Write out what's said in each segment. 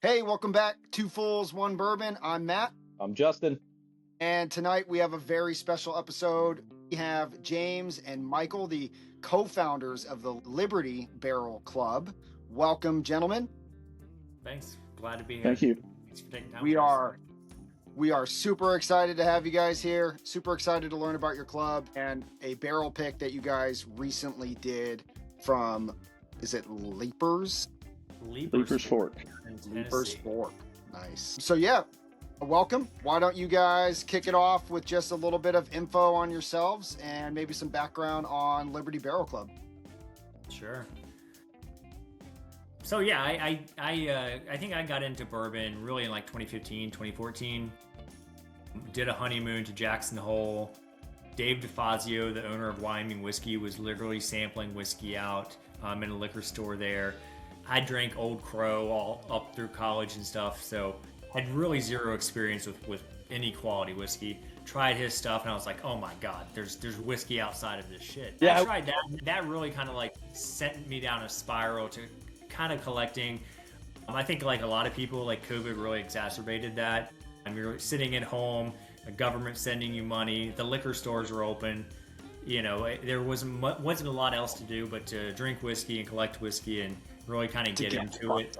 Hey, welcome back. Two Fools, One Bourbon. I'm Matt. I'm Justin. And tonight we have a very special episode. We have James and Michael, the co-founders of the Liberty Barrel Club. Welcome, gentlemen. Thanks. Glad to be here. Thank you. Thanks for taking time. We are super excited to have you guys here. Super excited to learn about your club and a barrel pick that you guys recently did from, is it Leiper's? Leiper's Fork. Leiper's Fork. Nice. So yeah, welcome. Why don't you guys kick it off with just a little bit of info on yourselves and maybe some background on Liberty Barrel Club? Sure. So yeah, I think I got into bourbon really in like 2015, 2014. Did a honeymoon to Jackson Hole. Dave DeFazio, the owner of Wyoming Whiskey, was literally sampling whiskey out in a liquor store there. I drank Old Crow all up through college and stuff, so I had really zero experience with any quality whiskey. Tried his stuff and I was like, oh my god, there's whiskey outside of this shit. Yeah, I tried that. That really kind of like sent me down a spiral to kind of collecting. I think like a lot of people, like COVID really exacerbated that. You're sitting at home, the government sending you money, the liquor stores were open. You know, there wasn't a lot else to do but to drink whiskey and collect whiskey and really kind of get into it.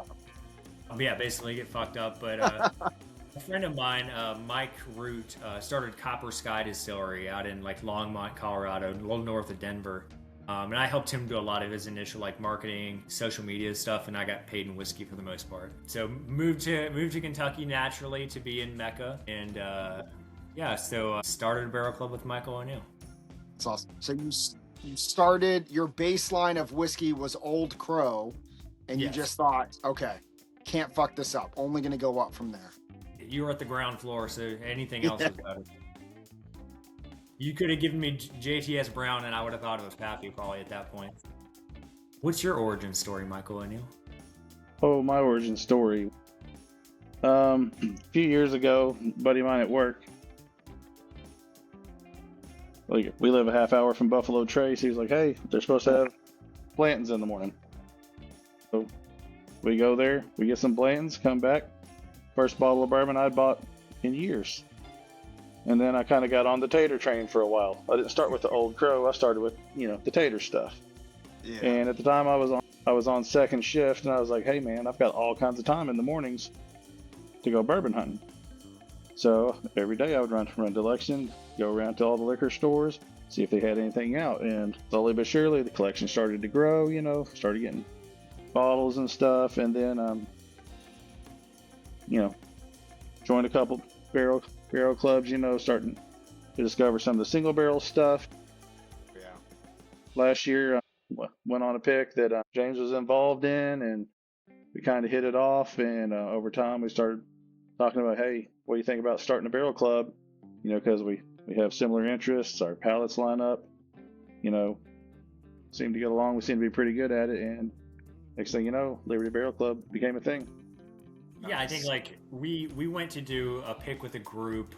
Yeah, basically get fucked up. But a friend of mine, Mike Root, started Copper Sky Distillery out in like Longmont, Colorado, a little north of Denver. And I helped him do a lot of his initial like marketing, social media stuff, and I got paid in whiskey for the most part. So moved to Kentucky naturally to be in Mecca, and so started a barrel club with Michael O'Neill. That's awesome. So you started, your baseline of whiskey was Old Crow, and you just thought, okay, can't fuck this up. Only going to go up from there. You were at the ground floor, so anything else was better. You could have given me JTS Brown, and I would have thought it was Pappy probably at that point. What's your origin story, Michael O'Neill? Oh, my origin story. A few years ago, a buddy of mine at work, like we live a half hour from Buffalo Trace. He was like, hey, they're supposed to have Blanton's in the morning. So we go there, we get some Blanton's, come back. First bottle of bourbon I'd bought in years. And then I kind of got on the tater train for a while. I didn't start with the Old Crow. I started with, the tater stuff. Yeah. And at the time I was on second shift, and I was like, hey man, I've got all kinds of time in the mornings to go bourbon hunting. So every day I would run to Lexington, go around to all the liquor stores, see if they had anything out. And slowly but surely the collection started to grow, started getting bottles and stuff. And then, joined a couple barrel clubs, starting to discover some of the single barrel stuff. Yeah. Last year, went on a pick that James was involved in, and we kind of hit it off. And over time, we started talking about, hey, what do you think about starting a barrel club? Because we have similar interests, our palates line up, seem to get along. We seem to be pretty good at it. And next thing you know, Liberty Barrel Club became a thing. Yeah, I think like we went to do a pick with a group,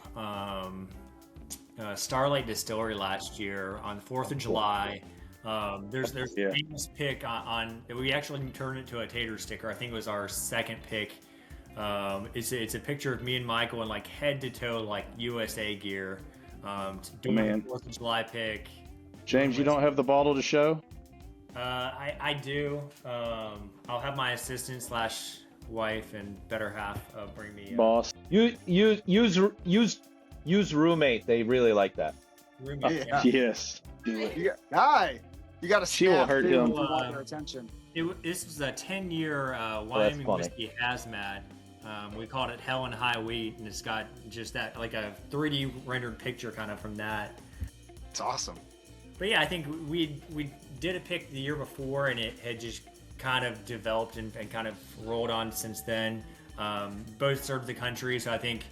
Starlight Distillery last year on 4th of July. There's a famous pick on we actually turned it to a tater sticker. I think it was our second pick. It's a picture of me and Michael in like head to toe like USA gear. Doing the 4th of July pick. James, you don't have the bottle to show? I do. I'll have my assistant / wife and better half bring me boss. Use roommate. They really like that. Roommate. Yeah. Yes. You got to She will hurt him. Their attention. This was a 10-year Wyoming whiskey hazmat. We called it Hell and High Wheat, and it's got just that like a 3D rendered picture kind of from that. It's awesome. But yeah, I think we did a pick the year before, and it had just kind of developed and kind of rolled on since then. Both served the country, so I think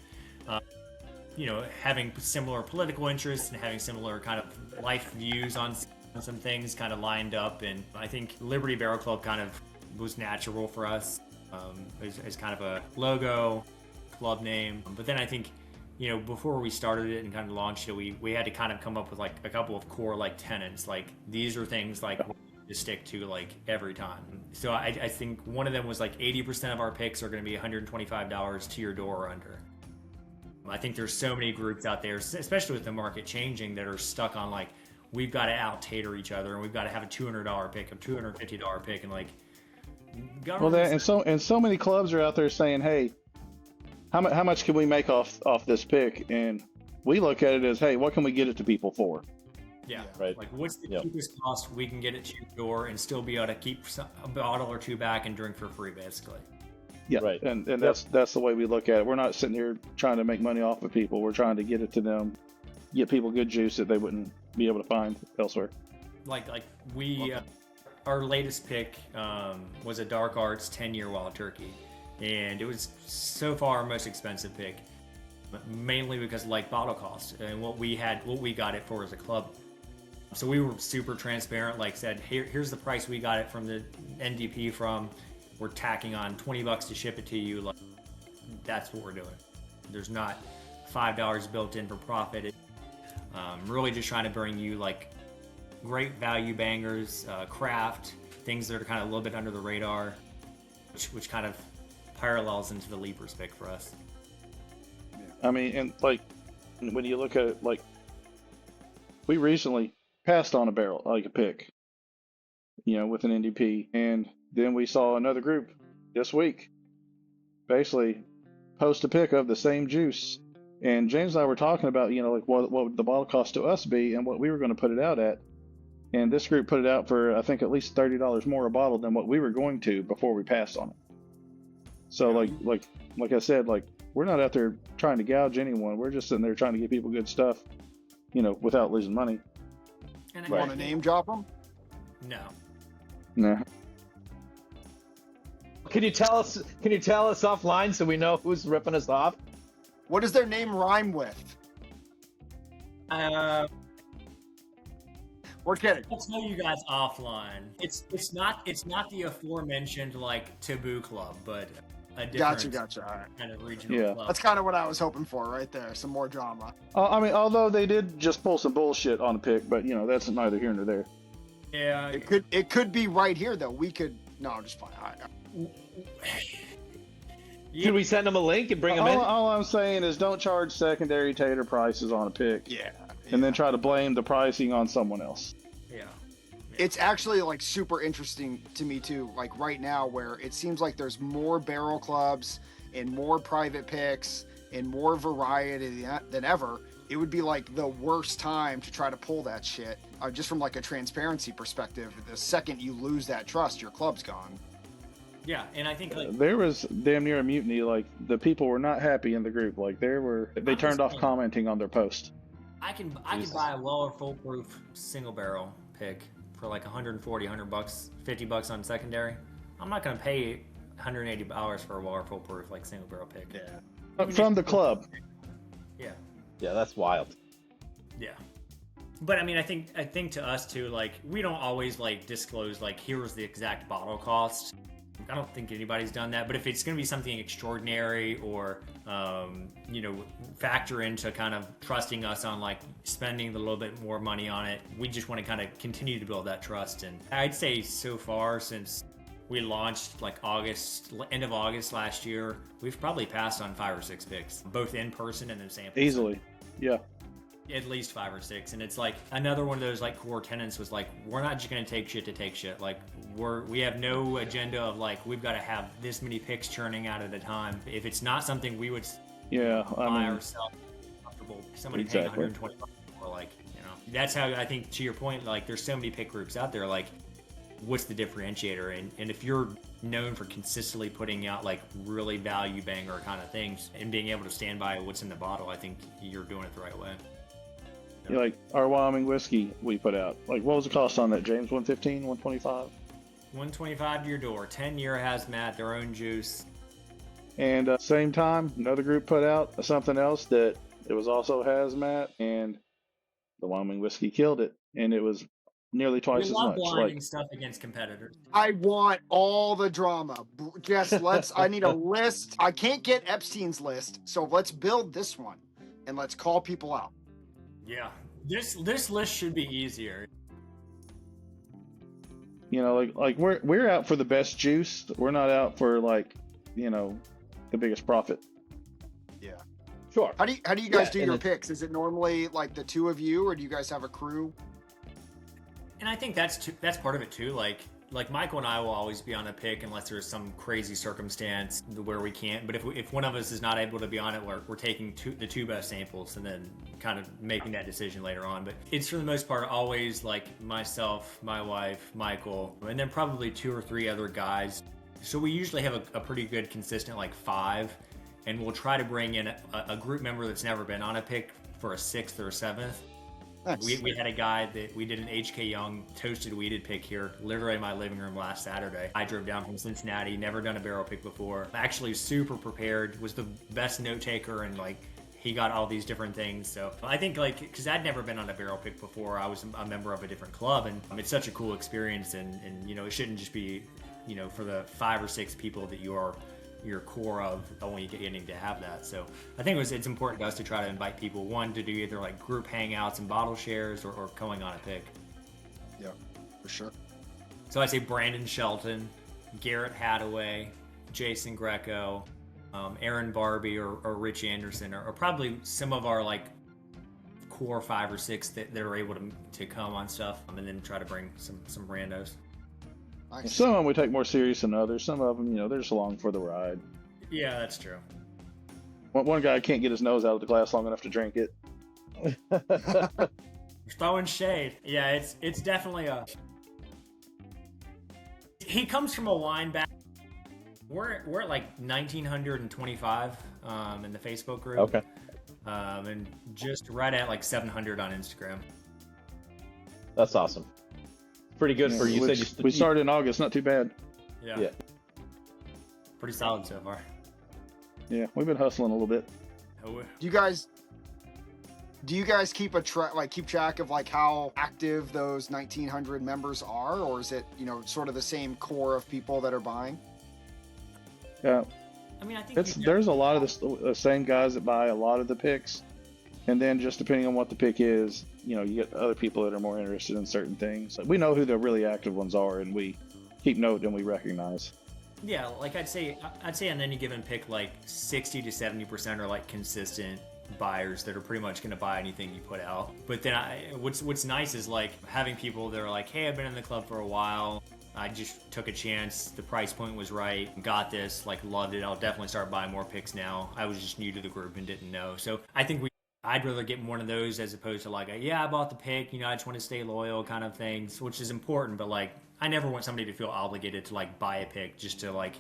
having similar political interests and having similar kind of life views on some things kind of lined up, and I think Liberty Barrel Club kind of was natural for us as kind of a logo, club name. But then I think before we started it and kind of launched it, we had to kind of come up with like a couple of core like tenets. Like these are things like to stick to like every time. So I think one of them was like 80% of our picks are going to be $125 to your door or under. I think there's so many groups out there, especially with the market changing, that are stuck on like, we've got to out-tater each other and we've got to have a $200 pick, a $250 pick, and like, well, and so many clubs are out there saying, hey, how much can we make off this pick? And we look at it as, hey, what can we get it to people for? Yeah, right. Like, what's the cheapest cost we can get it to your door and still be able to keep a bottle or two back and drink for free, basically. Yeah, right. And that's the way we look at it. We're not sitting here trying to make money off of people. We're trying to get it to them, get people good juice that they wouldn't be able to find elsewhere. Like we, our latest pick was a Dark Arts 10-year Wild Turkey, and it was so far our most expensive pick, mainly because of like bottle cost and what we got it for as a club. So we were super transparent, like said, here's the price we got it from the NDP from. We're tacking on $20 to ship it to you. Like, that's what we're doing. There's not $5 built in for profit. Really just trying to bring you like great value bangers, craft, things that are kind of a little bit under the radar, which kind of parallels into the Leiper's pick for us. I mean, and like when you look at it, like we recently passed on a barrel, like a pick, with an NDP, and then we saw another group this week basically post a pick of the same juice. And James and I were talking about, like what would the bottle cost to us be and what we were going to put it out at. And this group put it out for, I think, at least $30 more a bottle than what we were going to before we passed on it. So like I said, like we're not out there trying to gouge anyone. We're just sitting there trying to get people good stuff, without losing money. And Want to name drop them? No. Nah. Can you tell us offline so we know who's ripping us off? What does their name rhyme with? We're kidding. I'll tell you guys offline. It's not the aforementioned like Taboo Club, but a different Gotcha. All right. kind of regional club. That's kind of what I was hoping for right there. Some more drama. I mean, although they did just pull some bullshit on a pick, but that's neither here nor there. Yeah. It could be right here though. No, I'm just fine. Yeah. Can we send them a link and bring them in? All I'm saying is don't charge secondary tater prices on a pick. Yeah. And then try to blame the pricing on someone else. Yeah. It's actually like super interesting to me too, like right now where it seems like there's more barrel clubs and more private picks and more variety than ever. It would be like the worst time to try to pull that shit, just from like a transparency perspective. The second you lose that trust, your club's gone. Yeah, and I think like there was damn near a mutiny. Like the people were not happy in the group. Like they turned off commenting on their post. I can buy a Weller foolproof single barrel pick for like $140, $100, $50 on secondary. I'm not gonna pay $180 for a Weller foolproof like single barrel pick. Yeah. From the club. Yeah. Yeah, that's wild. Yeah. But I mean, I think to us too, like we don't always like disclose like here's the exact bottle cost. I don't think anybody's done that, but if it's going to be something extraordinary or, factor into kind of trusting us on like spending a little bit more money on it, we just want to kind of continue to build that trust. And I'd say so far since we launched like end of August last year, we've probably passed on 5 or 6 picks, both in person and then samples. Easily. Yeah. At least 5 or 6, and it's like another one of those like core tenets was like we're not just gonna take shit to take shit. Like we have no agenda of like we've got to have this many picks churning out at a time. If it's not something we would buy ourselves, comfortable somebody paying $120 for, like that's how I think to your point. Like there's so many pick groups out there. Like what's the differentiator? And if you're known for consistently putting out like really value banger kind of things and being able to stand by what's in the bottle, I think you're doing it the right way. Like our Wyoming whiskey we put out. Like what was the cost on that, James? 115, 125? 125 to your door. 10-year hazmat, their own juice. And same time, another group put out something else that it was also hazmat, and the Wyoming whiskey killed it, and it was nearly twice as much. Blinding stuff against competitors. I want all the drama. Jess, I need a list. I can't get Epstein's list, so let's build this one, and let's call people out. Yeah, this list should be easier. You know, like we're out for the best juice. We're not out for like, the biggest profit. Yeah. Sure. How do you guys do and your picks? Is it normally like the two of you, or do you guys have a crew? And I think that's part of it too. Like Michael and I will always be on a pick unless there's some crazy circumstance where we can't. But if one of us is not able to be on it, we're taking the two best samples and then kind of making that decision later on. But it's for the most part always like myself, my wife, Michael, and then probably 2 or 3 other guys. So we usually have a pretty good consistent like 5, and we'll try to bring in a group member that's never been on a pick for a 6th or 7th. Nice. We had a guy that we did an HK Young toasted weeded pick here, literally in my living room last Saturday. I drove down from Cincinnati, never done a barrel pick before. Actually super prepared, was the best note taker, and like he got all these different things. So I think like, because I'd never been on a barrel pick before, I was a member of a different club, and it's such a cool experience, and it shouldn't just be, for the 5 or 6 people that you are your core of only getting to have that. So I think it's important to us to try to invite people, one, to do either like group hangouts and bottle shares or going on a pick. Yeah, for sure. So I'd say Brandon Shelton, Garrett Hadaway, Jason Greco, Aaron Barbie or Rich Anderson are probably some of our like core 5 or 6 that are able to come on stuff, and then try to bring some randos. Nice. Some of them we take more serious than others. Some of them, they're just along for the ride. Yeah, that's true. One guy can't get his nose out of the glass long enough to drink it. Throwing shade. Yeah, it's definitely he comes from a wine back. We're at like 1925 in the Facebook group. Okay. And just right at like 700 on Instagram. That's awesome. Pretty good for you. We started in August, not too bad. Yeah. Pretty solid so far. Yeah, we've been hustling a little bit. Oh, Do you guys keep keep track of like how active those 1900 members are, or is it sort of the same core of people that are buying? Yeah, I mean, I think there's a lot of the same guys that buy a lot of the picks, and then just depending on what the pick is, you get other people that are more interested in certain things. We know who the really active ones are, and we keep note and we recognize. Yeah, like I'd say on any given pick, like 60 to 70% are like consistent buyers that are pretty much going to buy anything you put out. But then what's nice is like having people that are like, hey, I've been in the club for a while. I just took a chance. The price point was right. Got this, like loved it. I'll definitely start buying more picks now. I was just new to the group and didn't know. So I think I'd rather get one of those as opposed to like, I bought the pick, I just want to stay loyal kind of things, which is important. But like, I never want somebody to feel obligated to like buy a pick just to like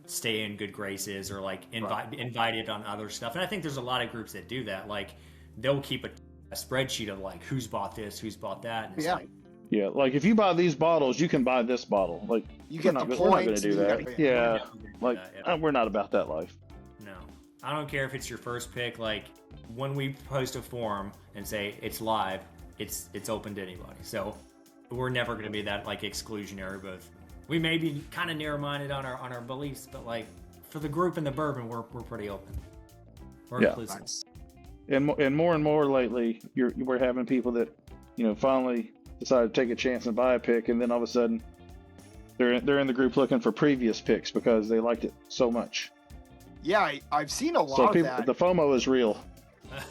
stay in good graces or like invited on other stuff. And I think there's a lot of groups that do that. Like they'll keep a spreadsheet of like who's bought this, who's bought that. And it's like, yeah, like if you buy these bottles, you can buy this bottle. Like we're not going to do that. Yeah, like we're not about that life. No, I don't care if it's your first pick. Like when we post a form and say it's live, it's open to anybody. So we're never going to be that like exclusionary. But we may be kind of narrow-minded on our beliefs, but like for the group and the bourbon, we're pretty open. We're inclusive. Nice. And more lately, we're having people that finally decide to take a chance and buy a pick, and then all of a sudden they're in the group looking for previous picks because they liked it so much. Yeah, I've seen a lot of that. The FOMO is real.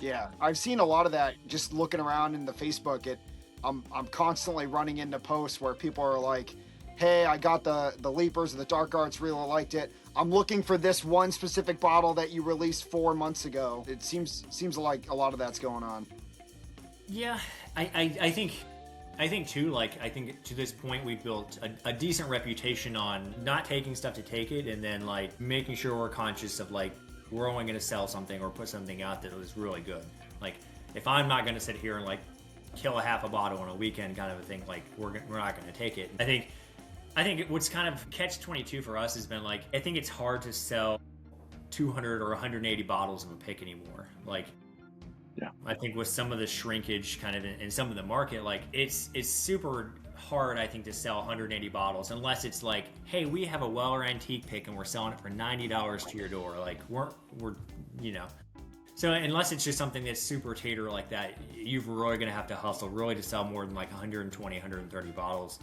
Yeah, I've seen a lot of that just looking around in the Facebook. I'm constantly running into posts where people are like, hey, I got the Leipers or the Dark Arts, really liked it. I'm looking for this one specific bottle that you released 4 months ago. It seems like a lot of that's going on. Yeah, I think too, like, I think to this point we've built a decent reputation on not taking stuff to take it, and then like making sure we're conscious of like, we're only going to sell something or put something out that was really good. Like if I'm not going to sit here and like kill a half a bottle on a weekend kind of a thing, like we're not going to take it. I think what's kind of catch-22 for us has been like, I think it's hard to sell 200 or 180 bottles of a pick anymore. Like, yeah, I think with some of the shrinkage kind of in some of the market, like it's super hard, I think, to sell 180 bottles unless it's like, hey, we have a Weller antique pick and we're selling it for $90 to your door. Like we're so unless it's just something that's super tater like that, you're really going to have to hustle really to sell more than like 120, 130 bottles.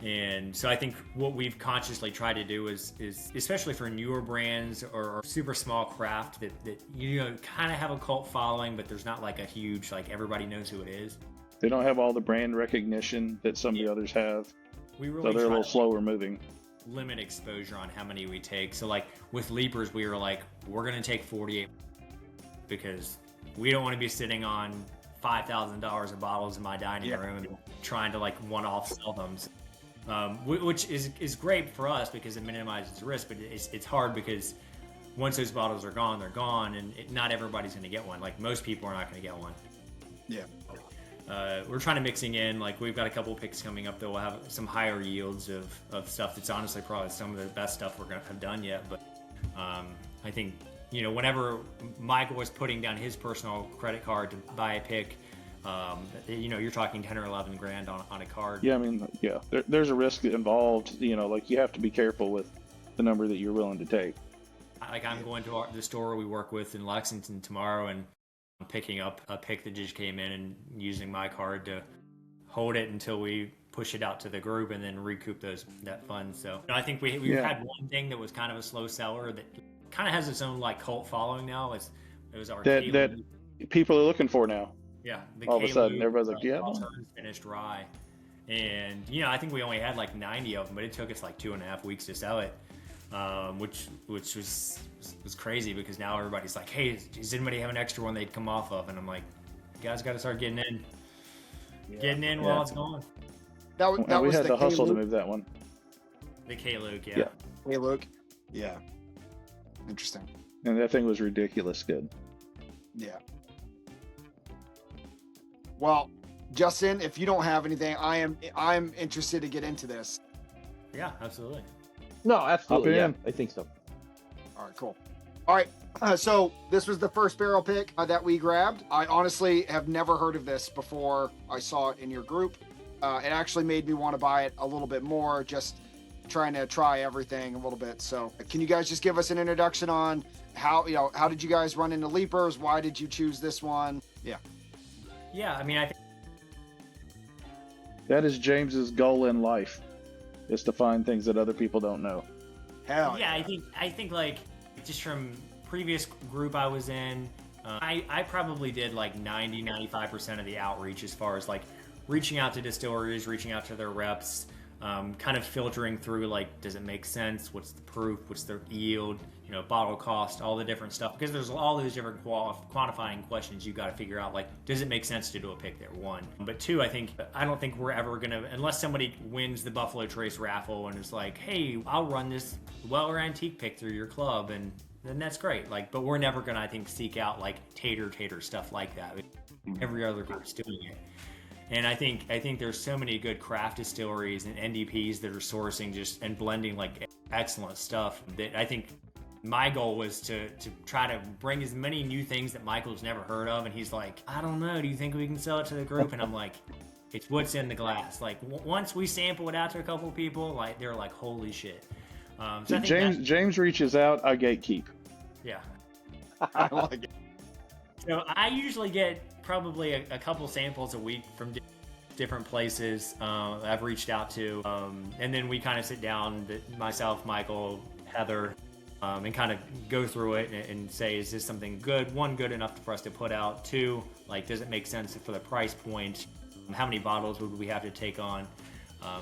And so I think what we've consciously tried to do is especially for newer brands or super small craft that you know kind of have a cult following, but there's not like a huge, like everybody knows who it is. They don't have all the brand recognition that some of the others have. We really So they're a try little to slower moving. limit exposure on how many we take. So like with Leipers, we were like, we're going to take 48 because we don't want to be sitting on $5,000 of bottles in my dining room and trying to like one-off sell them. Which is great for us because it minimizes risk, but it's hard because once those bottles are gone, they're gone, and not everybody's going to get one. Like most people are not going to get one. Yeah. We're trying to mixing in, like we've got a couple picks coming up that will have some higher yields of stuff that's honestly probably some of the best stuff we're going to have done yet. But I think, you know, whenever Michael was putting down his personal credit card to buy a pick, you know, you're talking 10 or 11 grand on a card. Yeah, I mean, yeah, there's a risk involved. You know, like you have to be careful with the number that you're willing to take. Like I'm going to the store we work with in Lexington tomorrow, and I'm picking up a pick that just came in and using my card to hold it until we push it out to the group and then recoup that fund. So I think we've had one thing that was kind of a slow seller that kind of has its own like cult following now. It was our that people are looking for now. Yeah, all of a sudden everybody's like, yeah, finished rye, and you know I think we only had like 90 of them, but it took us like 2.5 weeks to sell it, which was crazy because now everybody's like, hey, does anybody have an extra one they'd come off of? And I'm like, you guys got to start getting in while it's gone. That we was had the to hustle to K-Luke. move that one. The K-Luke, Yeah. Hey, Luke. Yeah. Interesting. And that thing was ridiculous good. Yeah. Well, Justin, if you don't have anything, I'm interested to get into this. Yeah, absolutely. No, absolutely. Hop in. Yeah, I think so. All right, cool. All right, so this was the first barrel pick that we grabbed. I honestly have never heard of this before I saw it in your group. It actually made me want to buy it a little bit more, just trying to try everything a little bit. So can you guys just give us an introduction on how did you guys run into Leipers? Why did you choose this one? Yeah. Yeah, I mean, I think That is James's goal in life, is to find things that other people don't know. Hell yeah, I think like just from previous group I was in, I probably did like 95% of the outreach as far as like reaching out to distilleries, reaching out to their reps, kind of filtering through like, does it make sense? What's the proof? What's the yield? Bottle cost, all the different stuff, because there's all those different quantifying questions you got to figure out. Like, does it make sense to do a pick there? One, but two, I don't think we're ever gonna, unless somebody wins the Buffalo Trace raffle and is like, hey, I'll run this Weller antique pick through your club, and then that's great. Like, but we're never gonna, I think, seek out like tater stuff like that. Every other group's doing it. And I think there's so many good craft distilleries and NDPs that are sourcing just and blending like excellent stuff that I think my goal was to try to bring as many new things that Michael's never heard of. And he's like, I don't know, do you think we can sell it to the group? And I'm like, it's what's in the glass. Like once we sample it out to a couple of people, like they're like, holy shit. So James reaches out, I gatekeep. Yeah. I like it. So I usually get probably a couple samples a week from different places I've reached out to. And then we kind of sit down, myself, Michael, Heather, and kind of go through it and say, is this something good? One, good enough for us to put out. Two, like, does it make sense for the price point? How many bottles would we have to take on?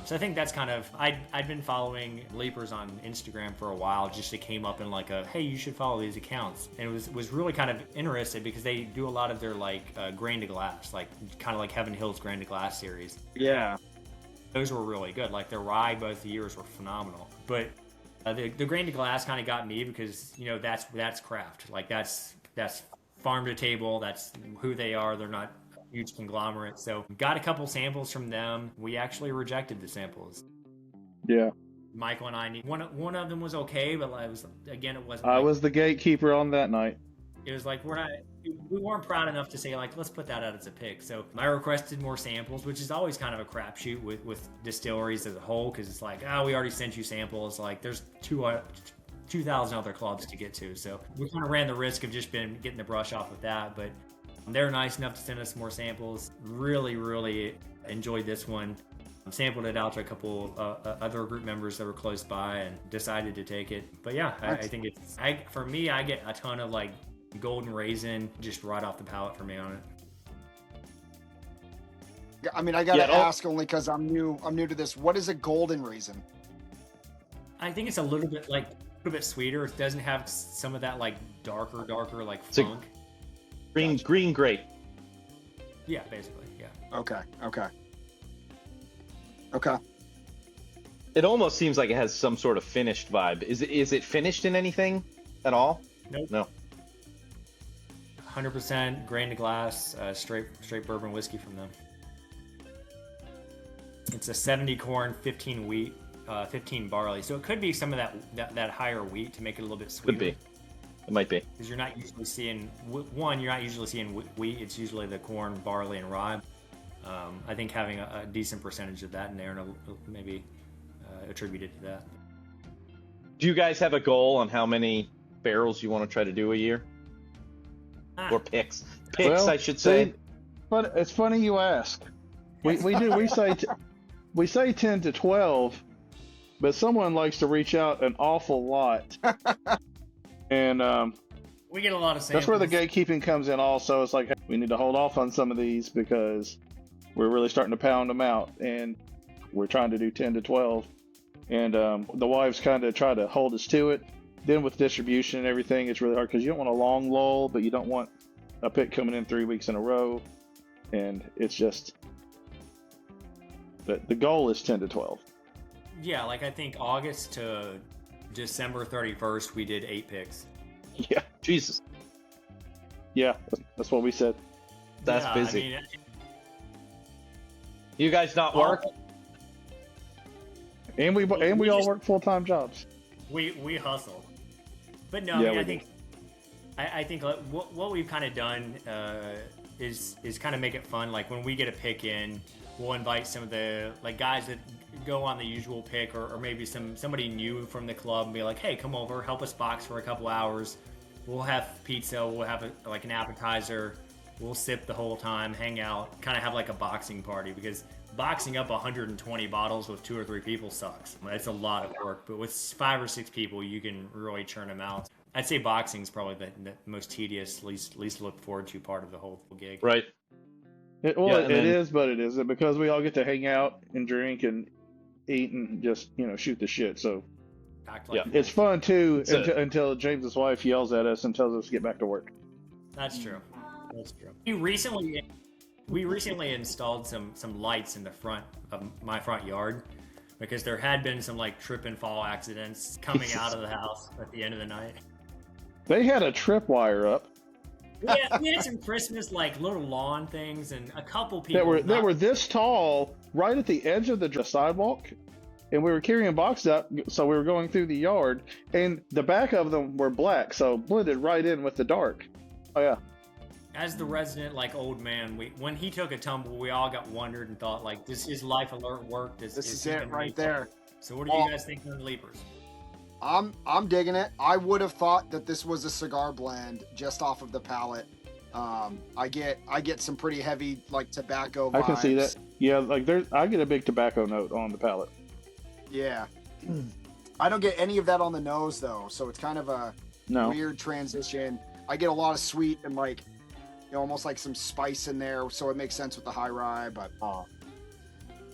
So I think that's kind of, I'd been following Leipers on Instagram for a while, just it came up in like hey, you should follow these accounts. And it was really kind of interested because they do a lot of their like grain to glass, like kind of like Heaven Hill's grain to glass series. Yeah. Those were really good. Like their rye both years were phenomenal. But the grain to glass kind of got me because, that's craft. Like that's farm to table. That's who they are. They're not huge conglomerate. So got a couple samples from them. We actually rejected the samples. Yeah. Michael and I one of them was okay, but it wasn't. I was the gatekeeper on that night. It was like we weren't proud enough to say like, let's put that out as a pick. So I requested more samples, which is always kind of a crapshoot with distilleries as a whole, because it's like, we already sent you samples. Like there's 2,000 other clubs to get to, so we kind of ran the risk of just getting the brush off with that. But they're nice enough to send us more samples. Really, really enjoyed this one. Sampled it out to a couple other group members that were close by and decided to take it. But yeah, I think it's, for me, I get a ton of like golden raisin just right off the palate for me on it. I mean, I gotta ask only because I'm new to this. What is a golden raisin? I think it's a little bit sweeter. It doesn't have some of that like darker like funk. Green grape. Yeah, basically, yeah. Okay. It almost seems like it has some sort of finished vibe. Is it finished in anything at all? Nope. No. 100% grain to glass, straight bourbon whiskey from them. It's a 70 corn, 15 wheat, 15 barley. So it could be some of that higher wheat to make it a little bit sweeter. Could be. It might be. Because you're not usually seeing wheat. It's usually the corn, barley, and rye. I think having a decent percentage of that in there and maybe attributed to that. Do you guys have a goal on how many barrels you want to try to do a year? Or picks? Picks, I should say. But it's funny you ask. We say 10 to 12, but someone likes to reach out an awful lot. And we get a lot of samples. That's where the gatekeeping comes in also. It's like, hey, we need to hold off on some of these because we're really starting to pound them out, and we're trying to do 10 to 12. And the wives kind of try to hold us to it. Then with distribution and everything, it's really hard because you don't want a long lull, but you don't want a pick coming in 3 weeks in a row. And it's just, the goal is 10 to 12. Yeah, like I think August to December 31st, we did 8 picks. Yeah. Jesus. Yeah, that's what we said. That's busy. I mean, you guys not work? And we all work full-time jobs. We hustle. But no, Yeah, I mean, I think what we've kind of done is kind of make it fun. Like when we get a pick in, we'll invite some of the like guys that go on the usual pick, or maybe somebody new from the club, and be like, hey, come over, help us box for a couple hours. We'll have pizza, we'll have like an appetizer, we'll sip the whole time, hang out, kind of have like a boxing party, because boxing up 120 bottles with 2 or 3 people sucks. It's a lot of work, but with 5 or 6 people, you can really churn them out. I'd say boxing is probably the most tedious, least look forward to part of the whole gig. Right. It is, but it isn't, because we all get to hang out and drink and eat and just, shoot the shit. So it's fun too until James's wife yells at us and tells us to get back to work. That's true. We recently installed some lights in the front of my front yard, because there had been some like trip and fall accidents coming out of the house at the end of the night. They had a tripwire up. We had some Christmas like little lawn things, and a couple people that were this tall, right at the edge of the sidewalk, and we were carrying boxes up, so we were going through the yard, and the back of them were black, so blended right in with the dark. Oh yeah. As the resident like old man, when he took a tumble, we all got wondered and thought like, this is life alert work. This is it right there. So what do you guys think of the Leipers? I'm digging it. I would have thought that this was a cigar blend just off of the palate. I get some pretty heavy like tobacco vibes. I can see that. Yeah, like I get a big tobacco note on the palate. Yeah. I don't get any of that on the nose though, so it's kind of a weird transition. I get a lot of sweet and like almost like some spice in there, so it makes sense with the high rye, but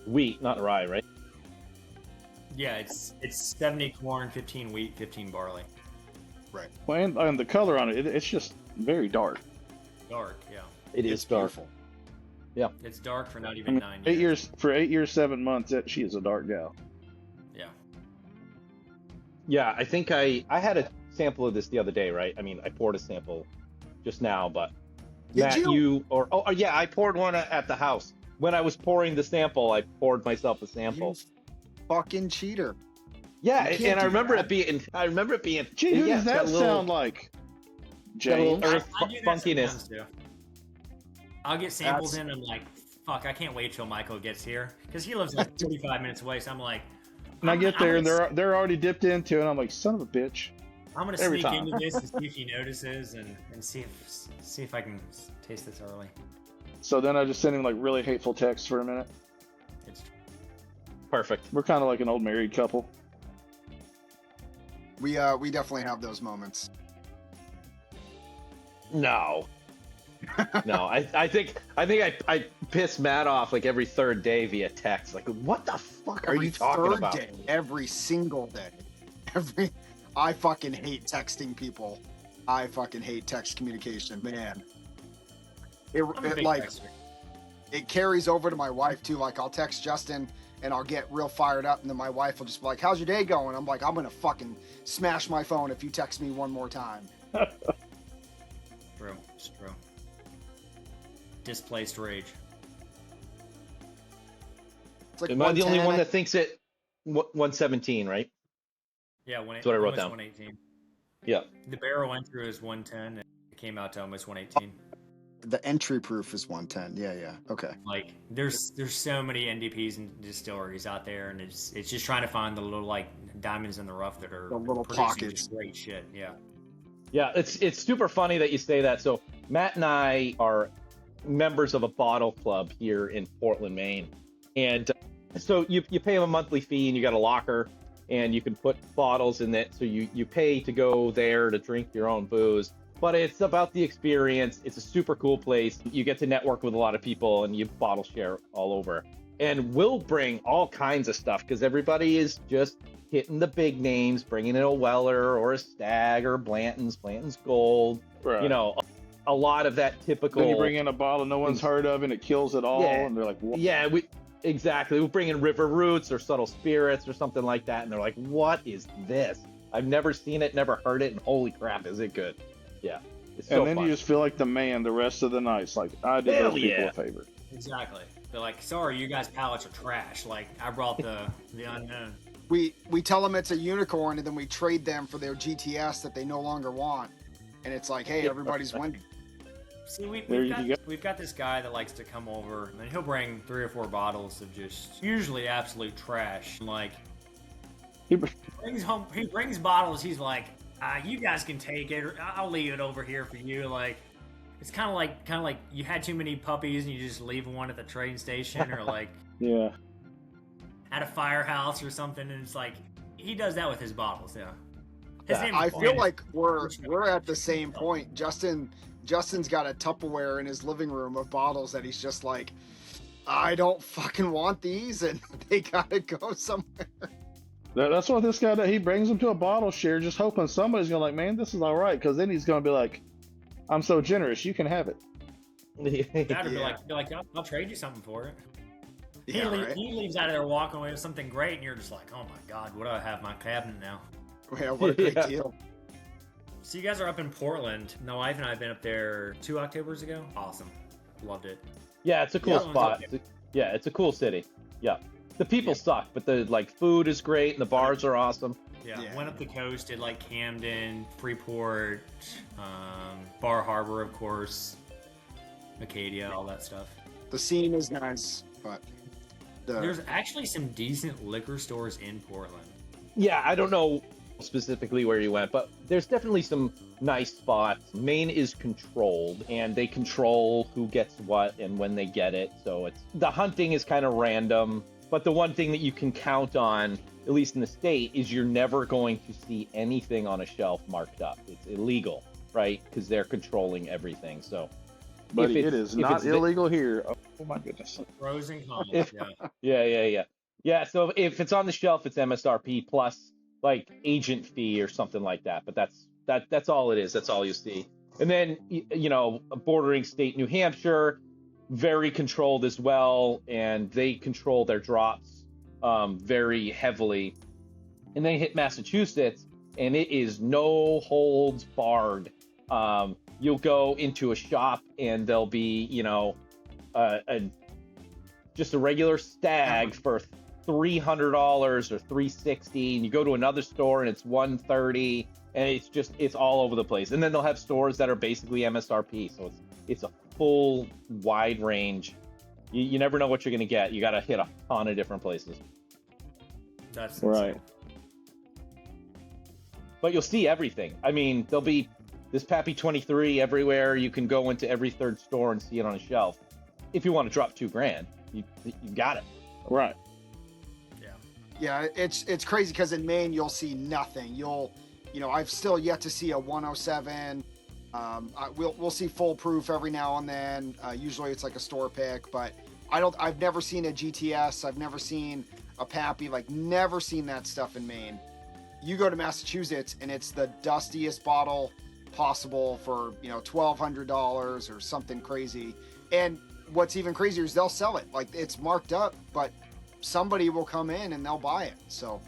wheat, not rye, right? Yeah, it's 70 corn, 15 wheat, 15 barley. Right. Well, and the color on it's just very dark. Dark, yeah. It's dark. Beautiful. Yeah. It's dark for not even 9 years. 8 years, for 8 years, 7 months, she is a dark gal. Yeah. Yeah, I think I had a sample of this the other day, right? I mean, I poured a sample just now, but Matt, I poured one at the house. When I was pouring the sample, I poured myself a sample. You fucking cheater. Yeah, and I remember it being. Gee, who does that sound like? James. Funkiness. I'll get samples in, and I'm like, fuck, I can't wait till Michael gets here, because he lives like 45 minutes away. So I'm like, and I get there and they're already dipped into it. And I'm like, son of a bitch. I'm gonna sneak into this and see if he notices, and see if I can taste this early. So then I just send him like really hateful texts for a minute. Perfect. We're kind of like an old married couple. We definitely have those moments. No. No, I think I piss Matt off like every third day via text. Like, what the fuck are you talking third about? Day, every single day. I fucking hate texting people. I fucking hate text communication, man. It carries over to my wife too. Like, I'll text Justin and I'll get real fired up, and then my wife will just be like, "How's your day going?" I'm like, "I'm gonna fucking smash my phone if you text me one more time." True. It's true. Displaced rage. It's like Am I the only 110. one that thinks it 117, right? Yeah, That's what I wrote down. 118. Yeah. The barrel entry is 110, and it came out to almost 118. The entry proof is 110. Yeah. Okay. Like, there's so many NDPs and distilleries out there, and it's just trying to find the little like diamonds in the rough that are The little producing pockets. just great shit. Yeah. Yeah, it's super funny that you say that. So Matt and I are members of a bottle club here in Portland, Maine. And so you pay them a monthly fee and you got a locker and you can put bottles in it. So you pay to go there to drink your own booze. But it's about the experience. It's a super cool place. You get to network with a lot of people and you bottle share all over. And we'll bring all kinds of stuff because everybody is just hitting the big names, bringing in a Weller or a Stag or Blanton's Gold. Right. You know, a lot of that typical. Then you bring in a bottle no one's heard of and it kills it all. Yeah. And they're like, what? Yeah, exactly. We bring in River Roots or Subtle Spirits or something like that. And they're like, what is this? I've never seen it, never heard it. And holy crap, is it good? Yeah. It's so And then fun. you just feel like the man the rest of the night. It's like, I did Hell those people yeah. a favor. Exactly. They're like, sorry, you guys' pallets are trash. Like, I brought the unknown. We tell them it's a unicorn, and then we trade them for their GTS that they no longer want. And it's like, hey, everybody's winning. See, There you go. we've got this guy that likes to come over, and he'll bring 3 or 4 bottles of just usually absolute trash. Like, He- he brings bottles. He's like, you guys can take it, or I'll leave it over here for you. Like, it's kind of like you had too many puppies and you just leave one at the train station, or like Yeah. at a firehouse or something. And it's like he does that with his bottles. Yeah. His Yeah, name is I feel Brandon. like we're at the same point. Justin's got a Tupperware in his living room of bottles that he's just like, I don't fucking want these, and they gotta go somewhere. That's what this guy does. He brings them to a bottle share, just hoping somebody's going to like, man, this is all right. Because then he's going to be like, I'm so generous. You can have it. That'd Yeah. be like, I'll trade you something for it. Yeah, right? He leaves out of there walking away with something great, and you're just like, oh my god, what do I have in my cabinet now? Yeah, what a great Yeah. deal. So you guys are up in Portland. My wife and I have been up there 2 Octobers ago. Awesome. Loved it. Yeah, it's a cool Yeah. spot. It's a cool city. Yeah. The people suck, but the like food is great and the bars are awesome. Yeah, Yeah. went up the coast, did like Camden, Freeport, Bar Harbor, of course, Acadia, all that stuff. The scene is nice, but There's actually some decent liquor stores in Portland. Yeah, I don't know specifically where you went, but there's definitely some nice spots. Maine is controlled, and they control who gets what and when they get it. So the hunting is kind of random, but the one thing that you can count on, at least in the state, is you're never going to see anything on a shelf marked up. It's illegal, right? Because they're controlling everything. So, But if it it's- is if not it's illegal here. Oh my goodness. Pros and cons, If- yeah. Yeah, so if it's on the shelf, it's MSRP plus like agent fee or something like that. But that's all it is. That's all you see. And then bordering state New Hampshire, very controlled as well, and they control their drops very heavily. And then you hit Massachusetts, and it is no holds barred. You'll go into a shop, and there'll be just a regular Stag for $300 or $360, and you go to another store and it's $130, and it's all over the place. And then they'll have stores that are basically MSRP, so it's a full wide range. You never know what you're gonna get. You got to hit a ton of different places, That's Right. insane. but you'll see everything. I mean, there'll be this Pappy 23 everywhere. You can go into every third store and see it on a shelf. If you want to drop $2,000, you got it. Right. Yeah. Yeah, it's crazy because in Maine you'll see nothing. I've still yet to see a 107. We'll see full proof every now and then. Usually it's like a store pick, but I've never seen a GTS. I've never seen a Pappy. Like never seen that stuff in Maine. You go to Massachusetts and it's the dustiest bottle possible for $1,200 or something crazy. And what's even crazier is they'll sell it like it's marked up, but somebody will come in and they'll buy it. So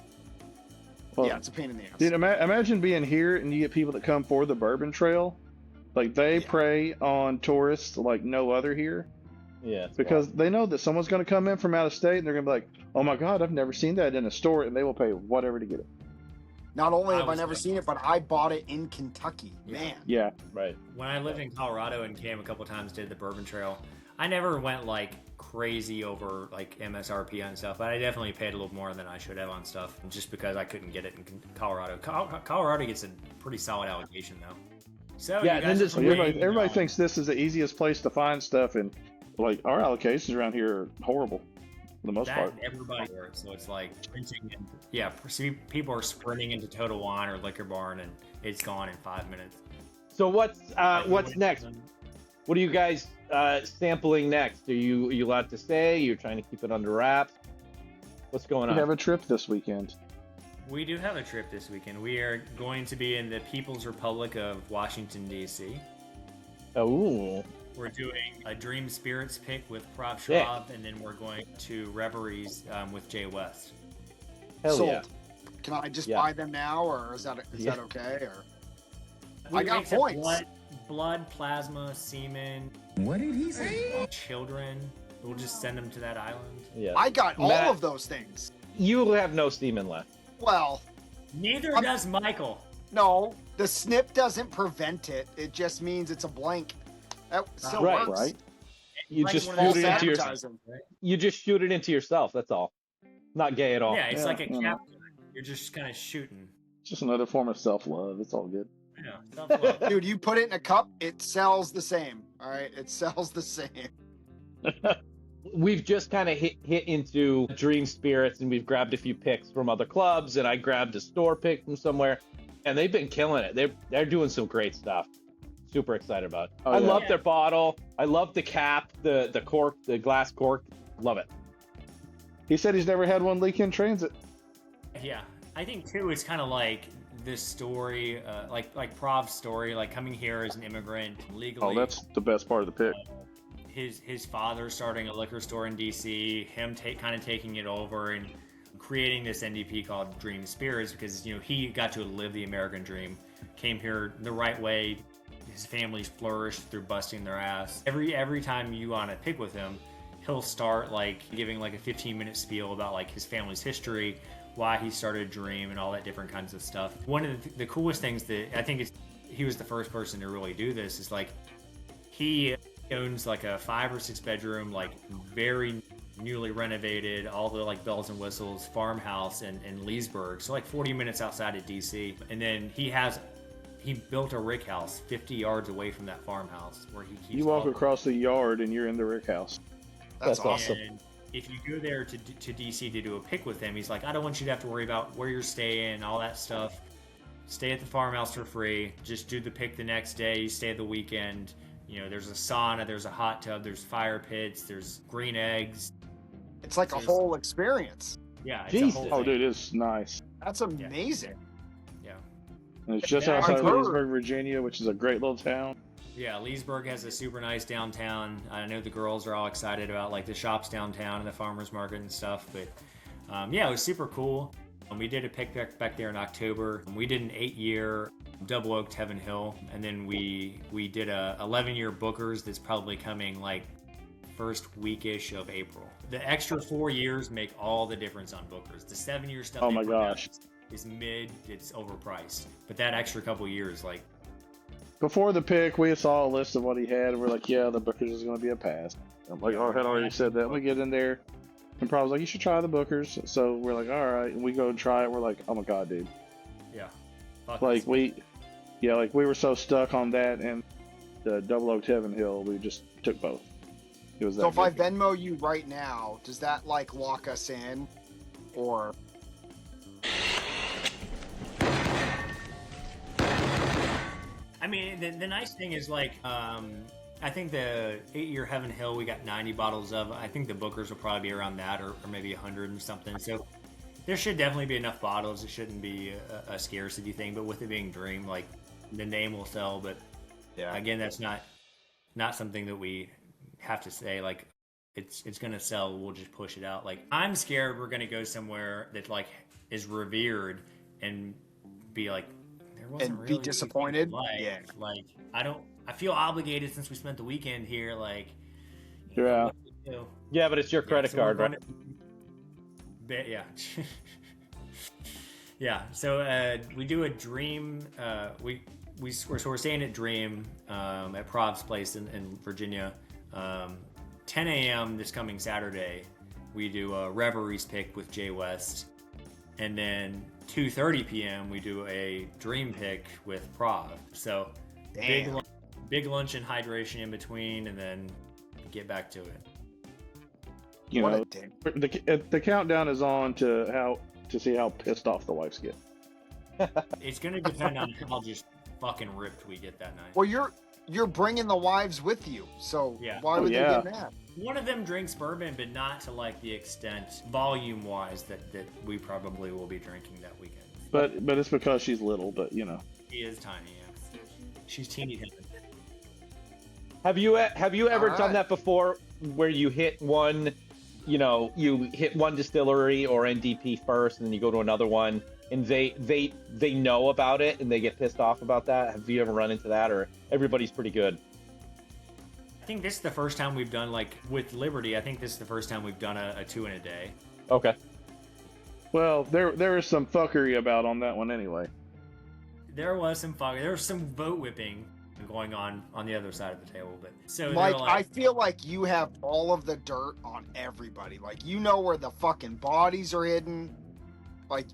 yeah, it's a pain in the ass. Dude, imagine being here and you get people that come for the Bourbon Trail. Like they prey on tourists like no other here. Yeah. Because they know that someone's going to come in from out of state and they're going to be like, oh my God, I've never seen that in a store, and they will pay whatever to get it. Not only have I never seen it, but I bought it in Kentucky. Man. Yeah. Right. When I lived in Colorado and came a couple times, did the Bourbon Trail, I never went like crazy over like MSRP on stuff, but I definitely paid a little more than I should have on stuff just because I couldn't get it in Colorado. Colorado gets a pretty solid allocation though. So yeah, you guys everybody thinks this is the easiest place to find stuff, and like our allocations around here are horrible for the most part. Everybody works, so it's like sprinting. People are sprinting into Total Wine or Liquor Barn, and it's gone in 5 minutes. So what's next? What are you guys sampling next? Are you allowed to say? You're trying to keep it under wraps? What's going on? We have a trip this weekend. We do have a trip this weekend. We are going to be in the People's Republic of Washington, D.C. Oh. We're doing a Dream Spirits pick with Prop Schwab, and then we're going to Reveries with Jay West. Hell Sold. yeah. Can I just buy them now, or is that okay? Or We I got accept points. Blood, plasma, semen. What did he say? Children. We'll just send them to that island. Yeah. I got Matt, all of those things. You have no semen left. Well, Neither does Michael. no, the snip doesn't prevent it. It just means it's a blank. That still Right. works. Right. You Right, just when shoot it's it into your. advertising. You just shoot it into yourself. That's all. Not gay at all. Yeah, it's Yeah, like a yeah. cap. You're just kind of shooting. It's just another form of self-love. It's all good. Yeah, self-love. Dude, you put it in a cup, it sells the same. All right, it sells the same. We've just kind of hit into Dream Spirits, and we've grabbed a few picks from other clubs, and I grabbed a store pick from somewhere, and they've been killing it. They're doing some great stuff. Super excited about it. Oh, I yeah. love their bottle. I love the cap, the cork, the glass cork. Love it. He said he's never had one leak in transit. Yeah, I think too. It's kind of like this story, like Prav's story, like coming here as an immigrant legally. Oh, that's the best part of the pick. His father starting a liquor store in DC, him kind of taking it over and creating this NDP called Dream Spirits because he got to live the American dream, came here the right way. His family's flourished through busting their ass. Every time you want to pick with him, he'll start like giving like a 15-minute spiel about like his family's history, why he started Dream, and all that different kinds of stuff. One of the coolest things that I think he was the first person to really do this is like he owns like a 5 or 6 bedroom, like very newly renovated, all the like bells and whistles farmhouse in Leesburg, so like 40 minutes outside of DC. And then he built a rick house 50 yards away from that farmhouse where he keeps. You walk across the yard and you're in the rick house. That's awesome. And if you go there to DC to do a pick with him, he's like, I don't want you to have to worry about where you're staying, all that stuff. Stay at the farmhouse for free. Just do the pick the next day. You stay the weekend. There's a sauna, there's a hot tub, there's fire pits, there's green eggs. It's like a whole experience. Yeah, it's Jesus. a whole Oh, thing. dude, it's nice. That's amazing. Yeah. And it's just Yeah, outside I've of heard. Leesburg, Virginia, which is a great little town. Yeah, Leesburg has a super nice downtown. I know the girls are all excited about like the shops downtown and the farmers market and stuff. But yeah, it was super cool. We did a pick back there in October. We did an 8-year Double Oaked Heaven Hill, and then we did a 11-year Booker's that's probably coming like first weekish of April. The extra 4 years make all the difference on Booker's. The 7-year stuff. Oh they my put out gosh. is mid. It's overpriced. But that extra couple years, like. Before the pick, we saw a list of what he had, and we're like, yeah, the Booker's is going to be a pass. I'm like, I had already said that. We get in there, and Prob's like, you should try the Booker's. So we're like, all right. And we go and try it. We're like, oh my God, dude. Yeah. Fuck Like, this. we were so stuck on that and the Double Oaked Heaven Hill, we just took both. It was that So if I good. Venmo you right now, does that like lock us in, or I mean, the nice thing is like, I think the 8-year Heaven Hill we got 90 bottles of. I think the Bookers will probably be around that, or maybe 100 and something. So there should definitely be enough bottles. It shouldn't be a scarcity thing. But with it being Dream, like the name will sell. But Yeah. again, that's not something that we have to say like it's gonna sell. We'll just push it out. Like I'm scared we're gonna go somewhere that like is revered and be like. And really be disappointed. Yeah. Like I feel obligated since we spent the weekend here. Like, Yeah. Yeah, but it's your credit card, right? Yeah. Yeah. So we do a Dream. We're staying at Dream at Prob's place in Virginia. 10 a.m. this coming Saturday. We do a Reveries pick with Jay West, and then 2:30 p.m. we do a Dream pick with Prob. So big lunch and hydration in between, and then get back to it. You know, the countdown is on to see how pissed off the wives get. It's going to depend on how just fucking ripped we get that night. Well, you're bringing the wives with you, so Yeah. why would they get mad? One of them drinks bourbon, but not to like the extent volume-wise that we probably will be drinking that weekend. But it's because she's little. But you know, She is tiny. Yeah. She's teeny tiny. Have you ever All done right. that before, where you hit one, you hit one distillery or NDP first, and then you go to another one, and they know about it and they get pissed off about that? Have you ever run into that, or everybody's pretty good? I think this is the first time we've done like with Liberty. I think this is the first time we've done a 2 in a day. Okay. well, there is some fuckery about on that one anyway. There was some vote whipping going on the other side of the table, but so Mike, they're I feel like you have all of the dirt on everybody. Like you know where the fucking bodies are hidden. Like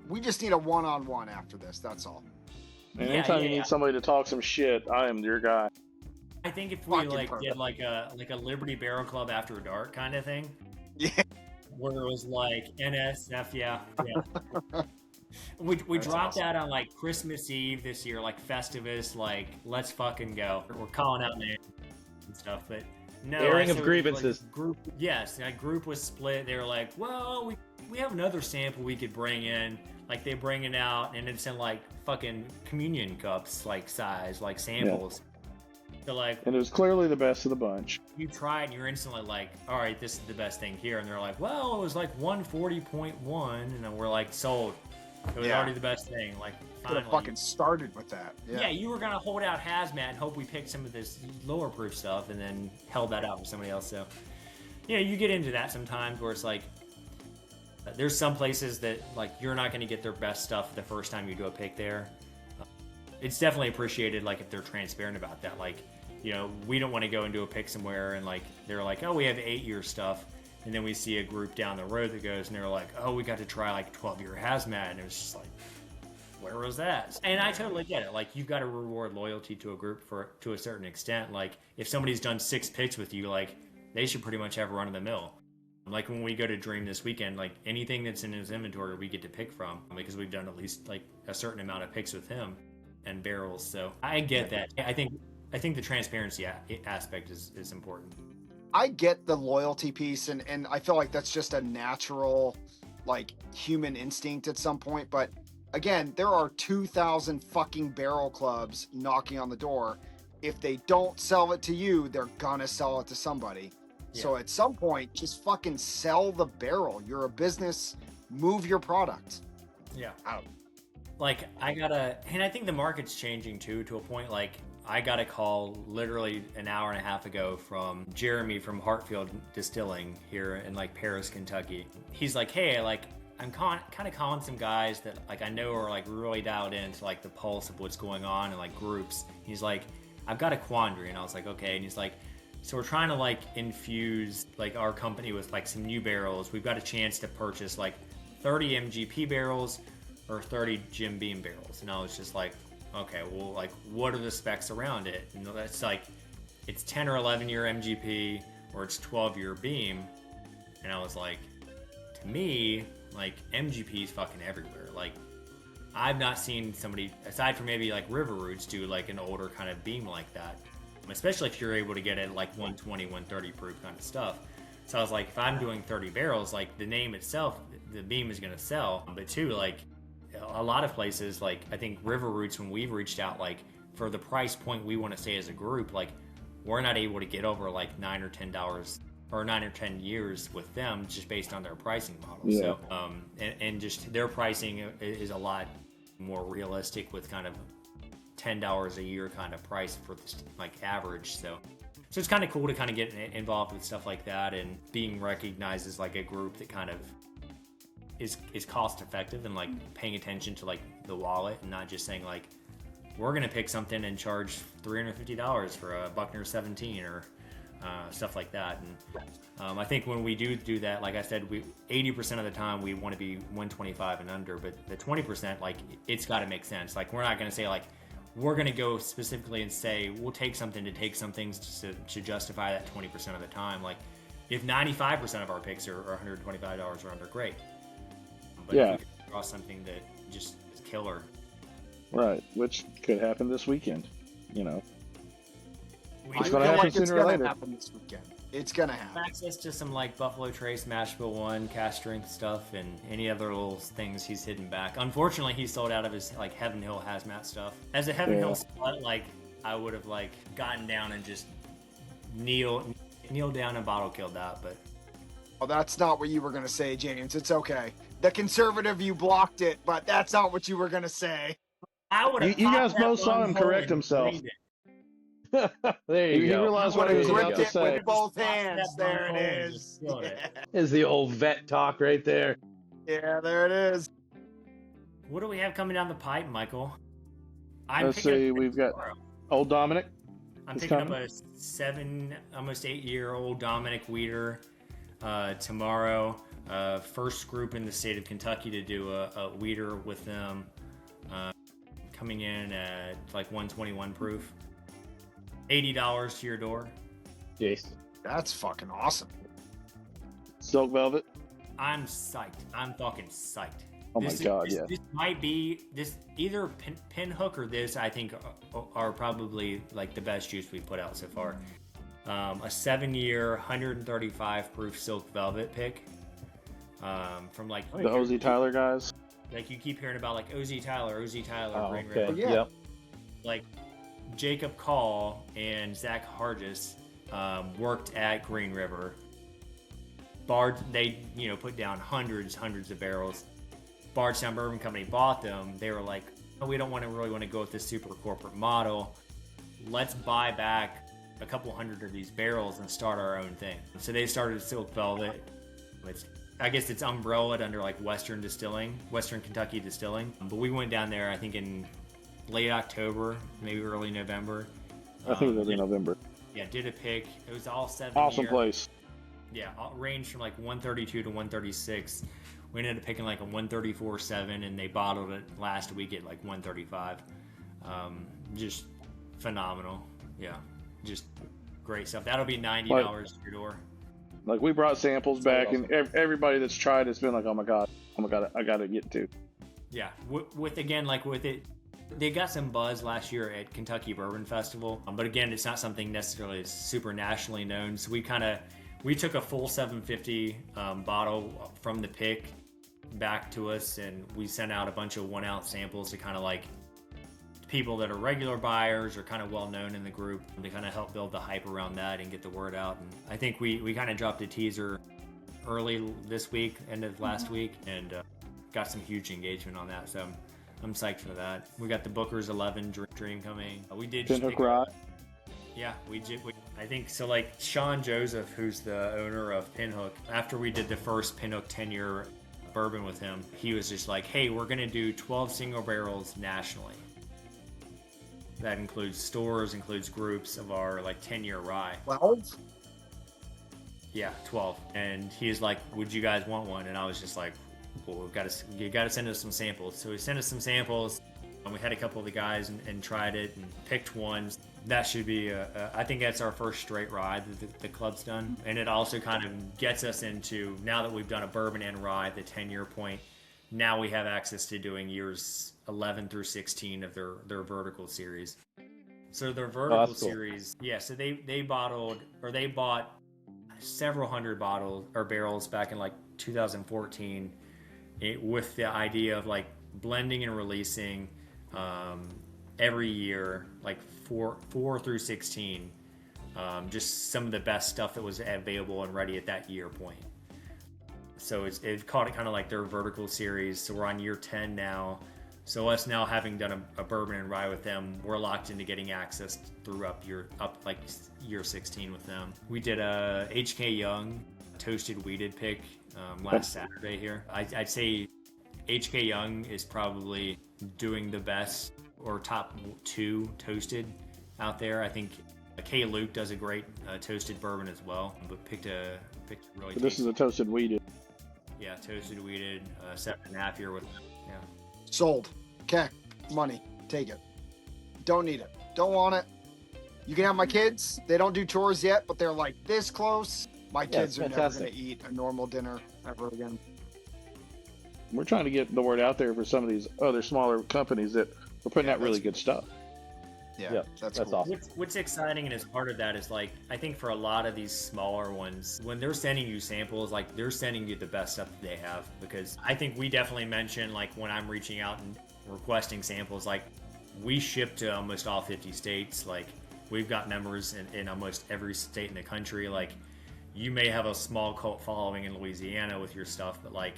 we just need a one-on-one after this. That's all. And Yeah, anytime yeah, you need yeah. somebody to talk some shit, I am your guy. I think if we Fucking like perfect. did like a Liberty Barrel Club after dark kind of thing, Yeah. where it was like NSF, yeah. We That's dropped awesome. that on like Christmas Eve this year, like Festivus, like let's fucking go. We're calling out names and stuff, but no. Airing I of said, grievances. Like, group, yes, that group was split. They were like, well, we have another sample we could bring in. Like they bring it out, and it's in like fucking communion cups, like size, like samples. They're like, And it was clearly the best of the bunch. you try it and you're instantly like, all right, this is the best thing here. And they're like, well, it was like 140.1. And then we're like, sold. It was Yeah. already the best thing. Like, Could have finally. fucking started with that. Yeah, you were going to hold out hazmat and hope we picked some of this lower proof stuff and then held that out for somebody else. So, yeah, you get into that sometimes where it's like, there's some places that like you're not going to get their best stuff the first time you do a pick there. It's definitely appreciated, like if they're transparent about that. Like, you know, we don't want to go and do a pick somewhere and like they're like, oh, we have 8-year stuff, and then we see a group down the road that goes and they're like, oh, we got to try like 12-year hazmat, and it was just like, where was that? And I totally get it. Like you've got to reward loyalty to a group to a certain extent. Like if somebody's done 6 picks with you, like they should pretty much have a run of the mill. Like when we go to Dream this weekend, like anything that's in his inventory we get to pick from because we've done at least like a certain amount of picks with him and barrels. So I get that. I think the transparency aspect is important. I get the loyalty piece, and I feel like that's just a natural, like, human instinct at some point. But again, there are 2,000 fucking barrel clubs knocking on the door. If they don't sell it to you, they're gonna sell it to somebody. So at some point, just fucking sell the barrel. You're a business. Move your product. Yeah. Out. Like and I think the market's changing too, to a point like I got a call literally an hour and a half ago from Jeremy from Hartfield Distilling here in like Paris, Kentucky. He's like, hey, like I'm kind of calling some guys that like I know are like really dialed into like the pulse of what's going on in like groups. He's like, I've got a quandary, and I was like, okay. And he's like, so we're trying to like infuse like our company with like some new barrels. We've got a chance to purchase like 30 MGP barrels or 30 Jim Beam barrels. And I was just like, okay, well, like what are the specs around it? And that's like, it's 10 or 11 year MGP or it's 12 year Beam. And I was like, to me, like MGP is fucking everywhere. Like I've not seen somebody, aside from maybe like River Roots, do like an older kind of beam like that. Especially if you're able to get it like 120, 130 proof kind of stuff. So I was like, if I'm doing 30 barrels, like the name itself, the beam is going to sell. But two, like a lot of places, like I think River Roots, when we've reached out, like for the price point we want to say as a group, like we're not able to get over like $9 or $10 or 9 or 10 years with them just based on their pricing model. Yeah. So, and just their pricing is a lot more realistic with kind of $10 a year kind of price for this like average. So it's kind of cool to kind of get involved with stuff like that and being recognized as like a group that kind of is cost effective and like paying attention to like the wallet and not just saying like we're gonna pick something and charge $350 for a Buckner 17 or stuff like that. And I think when we do that, like I said, 80% of the time we want to be 125 and under, but the 20%, like it's got to make sense. Like we're not gonna say like we're going to go specifically and say we'll take something to take some things to justify that 20% of the time. Like if 95% of our picks are $125 or under, great. But if we can draw something that just is killer. Right, which could happen this weekend, you know. It's going to happen sooner or later. Happen this weekend. It's going to happen. Access to some like Buffalo Trace, Mashville 1, cast strength stuff, and any other little things he's hidden back. Unfortunately, he sold out of his like Heaven Hill hazmat stuff. As a Heaven Hill slut, like I would have like gotten down and just kneel down and bottle killed that, but. Oh, that's not what you were going to say, James. It's okay. The conservative, you blocked it, but that's not what you were going to say. I would have. You guys both saw him correct himself. There you go. He realized what he was about to say. With both hands. There it is. Is the old vet talk right there. Yeah, there it is. What do we have coming down the pipe, Michael? Let's see. We've got old Dominic. I'm picking up a almost 8-year-old Dominic Weeder tomorrow. First group in the state of Kentucky to do a Weeder with them. Coming in at like 121 proof. $80 to your door. Jeez. That's fucking awesome. Silk Velvet. I'm psyched. I'm fucking psyched. Oh my God, this might be either Pinhook or this. I think are probably like the best juice we've put out so far. A 7-year, 135 proof Silk Velvet pick from like the OZ Tyler guys. Like you keep hearing about like OZ Tyler, Green okay. River. Yeah. Yep. Like Jacob Call and Zach Hargis worked at Green River. They put down hundreds of barrels. Bardstown Bourbon Company bought them. They were like, oh, we don't really want to go with this super corporate model. Let's buy back a couple hundred of these barrels and start our own thing. So they started Silk Velvet. I guess it's umbrellaed under like Western Kentucky Distilling. But we went down there, I think in late October, maybe early November. I think it was in November. Yeah, did a pick. It was all 7 Awesome place. Yeah, ranged from like 132 to 136. We ended up picking like a 134.7, and they bottled it last week at like 135. Just phenomenal. Yeah, just great stuff. That'll be $90 to your door. Like we brought samples back, and everybody that's tried has been like, "Oh my god, I gotta get to." Yeah, with it, they got some buzz last year at Kentucky Bourbon Festival, but again, it's not something necessarily super nationally known. So we took a full 750 bottle from the pick back to us, and we sent out a bunch of 1 ounce samples to kind of like people that are regular buyers or kind of well known in the group to kind of help build the hype around that and get the word out. And I think we kind of dropped a teaser early this week, end of last week, and got some huge engagement on that. So I'm psyched for that. We got the Booker's 11 Dream coming. We did Pinhook Rye. Yeah, we I think so. Like Sean Joseph, who's the owner of Pinhook, after we did the first Pinhook 10-year bourbon with him, he was just like, hey, we're gonna do 12 single barrels nationally. That includes stores, includes groups of our like 10-year rye. 12? Yeah, 12. And he was like, would you guys want one? And I was just like, well, you got to send us some samples. So he sent us some samples, and we had a couple of the guys and tried it and picked one. That should be I think that's our first straight rye that the club's done. And it also kind of gets us into, now that we've done a bourbon and rye, the 10-year point now we have access to doing years 11 through 16 of their vertical series. So their vertical cool. series, yeah. So they bought several hundred bottles or barrels back in like 2014, with the idea of like blending and releasing every year, like four through 16, just some of the best stuff that was available and ready at that year point. So it called it kind of like their vertical series. So we're on year 10 now. So us now having done a bourbon and rye with them, we're locked into getting access through up like year 16 with them. We did a HK Young toasted weeded pick last Saturday here. I'd say HK Young is probably doing the best or top 2 toasted out there. I think K. Luke does a great toasted bourbon as well, but picked a really. This is a toasted weeded. Yeah, toasted weeded 7.5 year with. Yeah. Sold. Okay. Money. Take it. Don't need it. Don't want it. You can have my kids. They don't do tours yet, but they're like this close. My kids are never going to eat a normal dinner ever again. We're trying to get the word out there for some of these other smaller companies that we're putting out really good stuff. Yeah, that's cool. awesome. What's exciting and as part of that is like, I think for a lot of these smaller ones, when they're sending you samples, like they're sending you the best stuff that they have, because I think we definitely mention, like when I'm reaching out and requesting samples, like we ship to almost all 50 states. Like we've got members in almost every state in the country. Like you may have a small cult following in Louisiana with your stuff, but like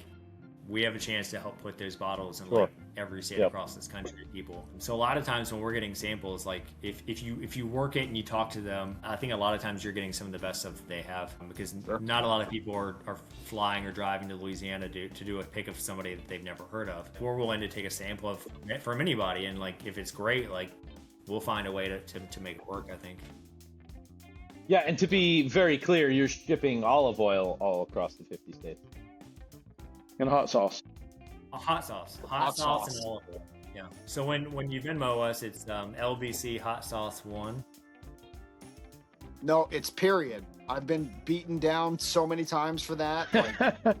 we have a chance to help put those bottles in like every state across this country to people. So a lot of times when we're getting samples, like if you work it and you talk to them, I think a lot of times you're getting some of the best stuff that they have, because not a lot of people are flying or driving to Louisiana to do a pick of somebody that they've never heard of. We're willing to take a sample of from anybody, and like if it's great, like we'll find a way to make it work, I think. Yeah, and to be very clear, you're shipping olive oil all across the 50 states. And hot sauce. A hot sauce and olive oil. Yeah. So when you Venmo us, it's LBC hot sauce 1. No, it's period. I've been beaten down so many times for that. Like,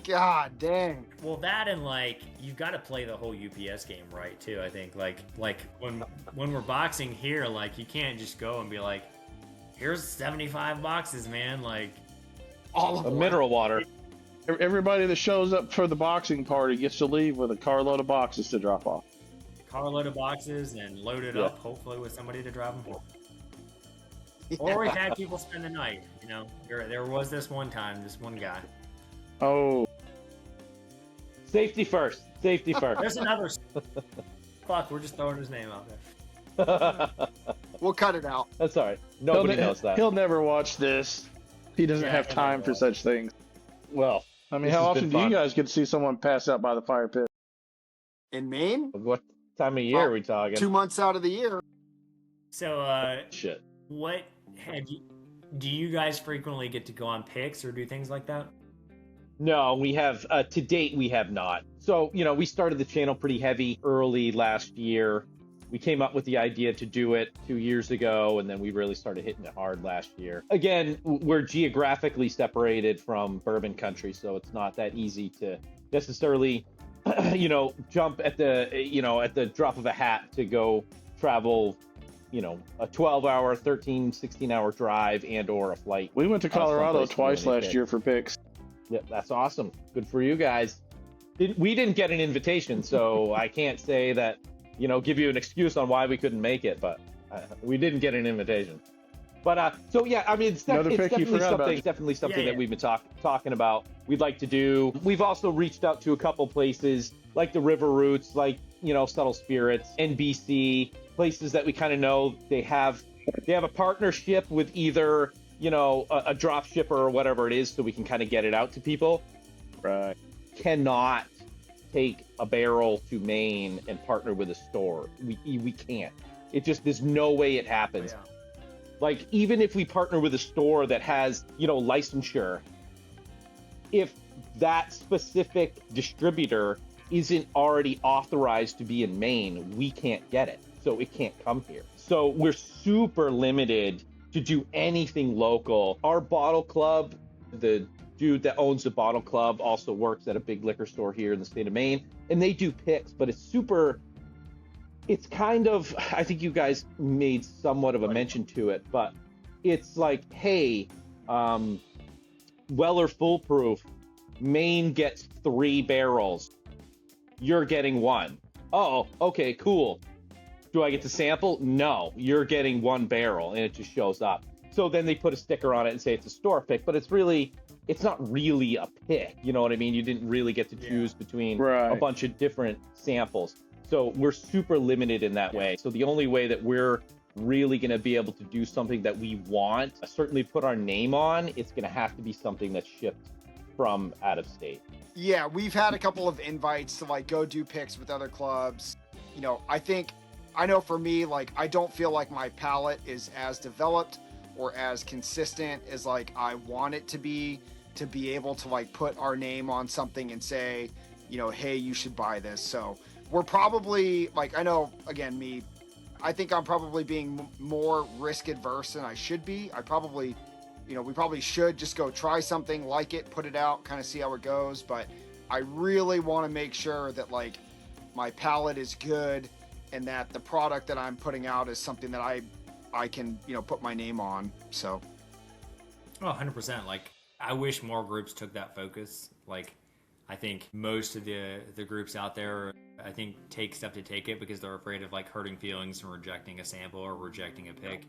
God dang. Well, that and like you've got to play the whole UPS game right too. I think like when we're boxing here, like you can't just go and be like, here's 75 boxes, man. Like all of mineral water. Everybody that shows up for the boxing party gets to leave with a carload of boxes to drop off. Carload of boxes and load it up, hopefully with somebody to drive them home. Yeah. Or we've had people spend the night. You know, there was this one guy. Oh. Safety first. There's another. Fuck, we're just throwing his name out there. We'll cut it out. That's all right. Nobody knows that. He'll never watch this. He doesn't have time for such things. Well, I mean, how often do you guys get to see someone pass out by the fire pit? In Maine? What time of year are we talking? 2 months out of the year. So, shit. Do you guys frequently get to go on picks or do things like that? No, we have, to date, we have not. So, we started the channel pretty heavy early last year. We came up with the idea to do it 2 years ago, and then we really started hitting it hard last year. Again, we're geographically separated from bourbon country, so it's not that easy to necessarily, jump at the drop of a hat to go travel, a 12-hour, 13, 16-hour drive and or a flight. We went to Colorado twice last year for picks. Yeah, that's awesome. Good for you guys. We didn't get an invitation, so I can't say that, give you an excuse on why we couldn't make it, but we didn't get an invitation. But so yeah, I mean, it's definitely something that we've been talking about. We'd like to do. We've also reached out to a couple places like the River Roots, like Subtle Spirits, NBC, places that we kind of know they have a partnership with either a drop shipper or whatever it is, so we can kind of get it out to people. Right. Cannot take a barrel to Maine and partner with a store. We can't. It just, there's no way it happens. Oh, yeah. Like, even if we partner with a store that has, licensure, if that specific distributor isn't already authorized to be in Maine, we can't get it. So it can't come here. So we're super limited to do anything local. Our bottle club, the dude that owns the Bottle Club also works at a big liquor store here in the state of Maine, and they do picks, but it's kind of, I think you guys made somewhat of a mention to it, but it's like, hey, Weller Foolproof, Maine gets 3 barrels. You're getting 1. Oh, okay, cool. Do I get to sample? No, you're getting 1 barrel, and it just shows up. So then they put a sticker on it and say it's a store pick, but it's not really a pick. You know what I mean? You didn't really get to choose between a bunch of different samples. So we're super limited in that way. So the only way that we're really going to be able to do something that we want, certainly put our name on, it's going to have to be something that's shipped from out of state. Yeah, we've had a couple of invites to like go do picks with other clubs. You know, I know for me, like, I don't feel like my palate is as developed or as consistent as like I want it to be able to like put our name on something and say, you know, hey, you should buy this. So we're probably, like, I know, again, I think I'm probably being more risk adverse than I should be. We probably should just go try something, like it, put it out, kind of see how it goes. But I really want to make sure that like my palate is good and that the product that I'm putting out is something that I can, you know, put my name on. So. Oh, 100%. Like, I wish more groups took that focus. Like, I think most of the groups out there, I think, take stuff to take it because they're afraid of like hurting feelings and rejecting a sample or rejecting a pick.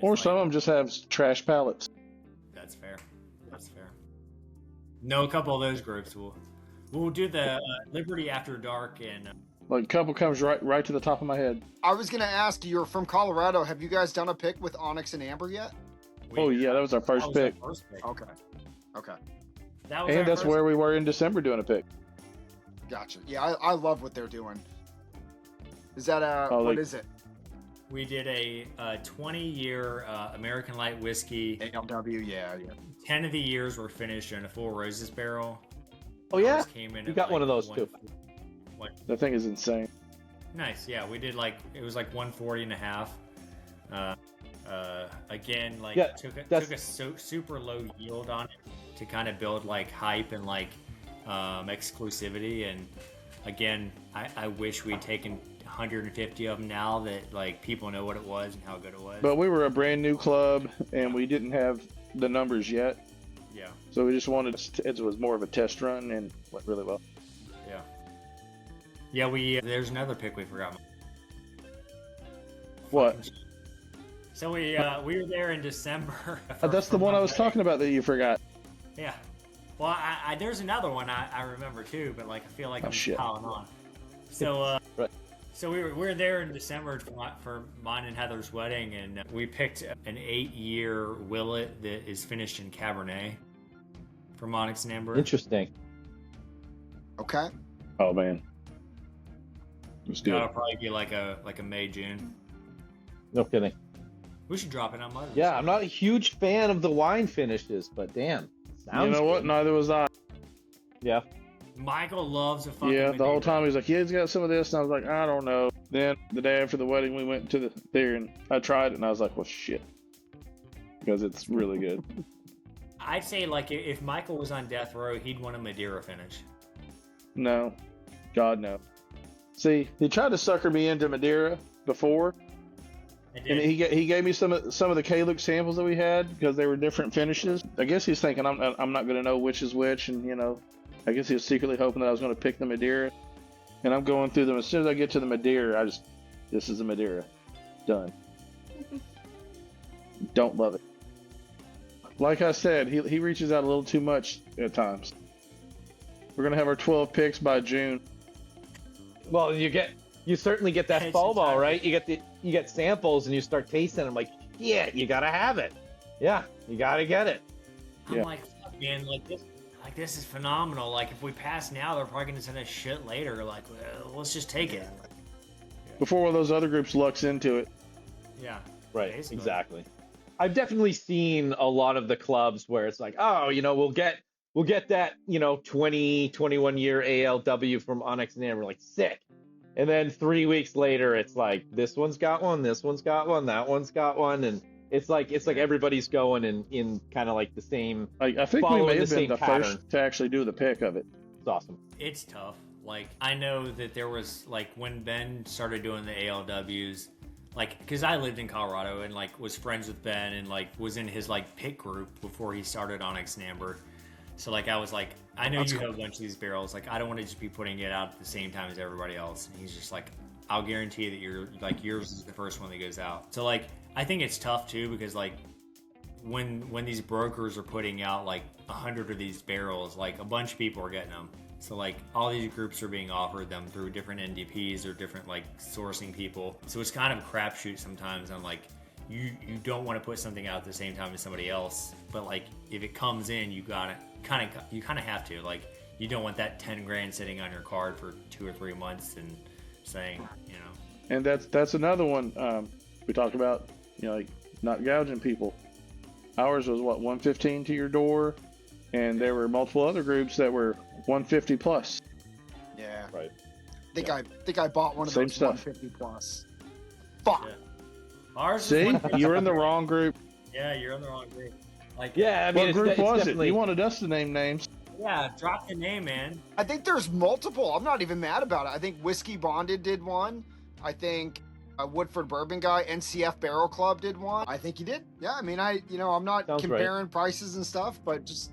Or some of them just have trash palettes. That's fair. No, a couple of those groups we'll do the Liberty After Dark and. Like, a couple comes right to the top of my head. I was gonna ask, you're from Colorado. Have you guys done a pick with Onyx and Amber yet? Yeah, that was our first pick. Okay. That's where we were in December doing a pick. Gotcha. Yeah, I love what they're doing. Is that what is it? We did a 20-year American Light Whiskey. ALW, yeah. 10 of the years were finished in a full Roses barrel. Oh, yeah? You got one of those, too. That thing is insane. Nice, yeah. We did it was like 140 and a half. Again, took a super low yield on it to kind of build like hype and like exclusivity. And again, I wish we'd taken 150 of them now that like people know what it was and how good it was. But we were a brand new club and we didn't have the numbers yet. Yeah. So we just wanted it was more of a test run and went really well. Yeah. Yeah, there's another pick we forgot. What? So we were there in December. That's the one I was talking about that you forgot. Yeah. Well, there's another one I remember too, but like I feel like I'm piling on. So right. So we were there in December for mine and Heather's wedding, and we picked an 8-year Willet that is finished in Cabernet from Onyx and Amber. Interesting. Okay. Oh man. It's good. That'll probably be like a May, June. No kidding. We should drop it on Mother's. Yeah, I'm not a huge fan of the wine finishes, but damn. You know what? Neither was I. Yeah. Michael loves a fucking Madeira. The whole time he was like, yeah, he's got some of this. And I was like, I don't know. Then the day after the wedding, we went to there and I tried it and I was like, well, shit. Because it's really good. I'd say like if Michael was on death row, he'd want a Madeira finish. No. God, no. See, he tried to sucker me into Madeira before. And he gave me some of the K-Look samples that we had because they were different finishes. I guess he's thinking I'm not going to know which is which, and you know, I guess he was secretly hoping that I was going to pick the Madeira. And I'm going through them. As soon as I get to the Madeira, this is a Madeira. Done. Don't love it. Like I said, he reaches out a little too much at times. We're going to have our 12 picks by June. Well, you certainly get that FOMO, right? You get samples and you start tasting them like, yeah, you gotta have it. Yeah, you gotta get it. I'm like, fuck, man, this is phenomenal. Like, if we pass now, they're probably gonna send us shit later. Like, well, let's just take it. Before one of those other groups lucks into it. Yeah. Right. Basically. Exactly. I've definitely seen a lot of the clubs where it's like, oh, you know, we'll get that, you know, 21 year ALW from Onyx and Amber, like sick. And then 3 weeks later, it's like, this one's got one, this one's got one, that one's got one. And It's like everybody's going in kind of like the same. I think we following may the have been same the pattern. first to actually do the pick of it. It's awesome. It's tough. Like, I know that there was, like, when Ben started doing the ALWs, like, because I lived in Colorado and, like, was friends with Ben and, like, was in his, like, pick group before he started Onyx and Amber. So, like, I was like, I know you have a bunch of these barrels. Like, I don't want to just be putting it out at the same time as everybody else. And he's just like, I'll guarantee that yours is the first one that goes out. So, like, I think it's tough, too, because, like, when these brokers are putting out, like, 100 of these barrels, like, a bunch of people are getting them. So, like, all these groups are being offered them through different NDPs or different, like, sourcing people. So it's kind of a crapshoot sometimes on, like, you don't want to put something out at the same time as somebody else. But, like, if it comes in, you kind of have to. Like, you don't want that 10 grand sitting on your card for 2 or 3 months and saying, you know. And that's another one we talked about, you know, like, not gouging people. Ours was, what, 115 to your door? And there were multiple other groups that were 150 plus. Yeah. Right. I think I bought one of Same those stuff. 150 plus. Fuck. Yeah. Ours is See, 150. you're in the wrong group. Yeah, you're in the wrong group. Like, Yeah, I mean, What group it's was it? definitely... You wanted us to name names. yeah, drop the name, man. I think there's multiple. I'm not even mad about it. I think Whiskey Bonded did one. I think Woodford Bourbon Guy, NCF Barrel Club did one. I think he did. Yeah, I mean, I'm not Sounds comparing prices and stuff, but just,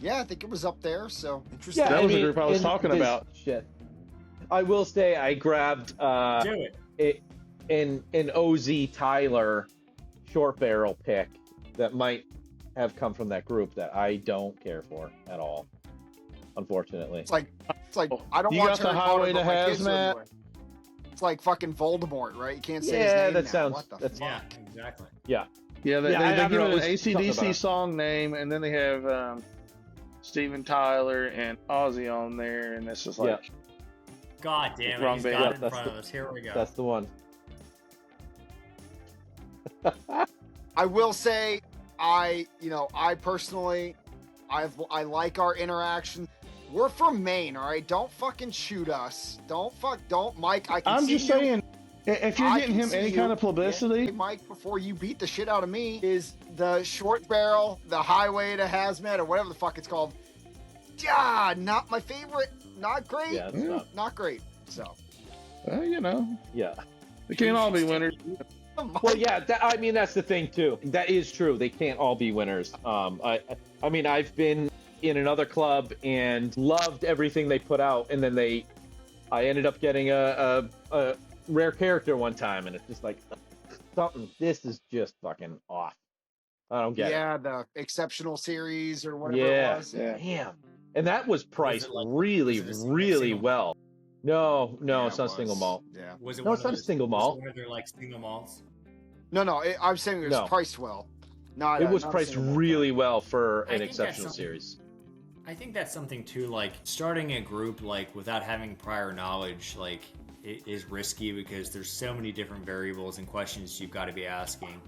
yeah, I think it was up there. So interesting. Yeah, That I was the mean, group I was and talking this- about. Shit. I will say I grabbed Do it. an OZ Tyler short barrel pick that might have come from that group that I don't care for at all, unfortunately. It's like I don't You watch got the Harry Highway Potter, to but my kids do Hazmat? anyway. It's like fucking Voldemort, right? You can't say his Yeah, name that now. sounds- What the that's- fuck? Yeah, exactly. Yeah. Yeah, they I give don't know, it an it was something about ACDC it. song name, and then they have Steven Tyler and Ozzy on there, and it's just like, God damn it, Wrong he's band. got Yeah, it in that's front the- of us. Here we go. That's the one. I will say, I personally, I like our interaction. We're from Maine, all right? Don't fucking shoot us. Don't, Mike. I can I'm see just you. saying, if you're I getting can him see any you. kind of publicity, Yeah, Mike, before you beat the shit out of me, is the short barrel, the highway to hazmat, or whatever the fuck it's called. Yeah, not my favorite. Not great. Yeah, it's Not great. So. you know, yeah. they can't all be winners. Well, yeah. I mean, that's the thing too. That is true. They can't all be winners. I mean, I've been in another club and loved everything they put out, and then I ended up getting a rare character one time, and it's just like something. This is just fucking off. I don't get it. Yeah, the exceptional series or whatever Yeah. it was. Yeah. Damn. And that was priced like- really, was it a single- really single- well. No, Yeah, it's it not was. single malt. Yeah. Was it No, one it's of not a those- single was malt. it one of their, like, single malts? No, I'm saying it was No. priced well. Not, It was not a priced single malt. really well for I an think that's exceptional something- series. I think that's something too, like, starting a group, like, without having prior knowledge, like, it is risky because there's so many different variables and questions you've got to be asking.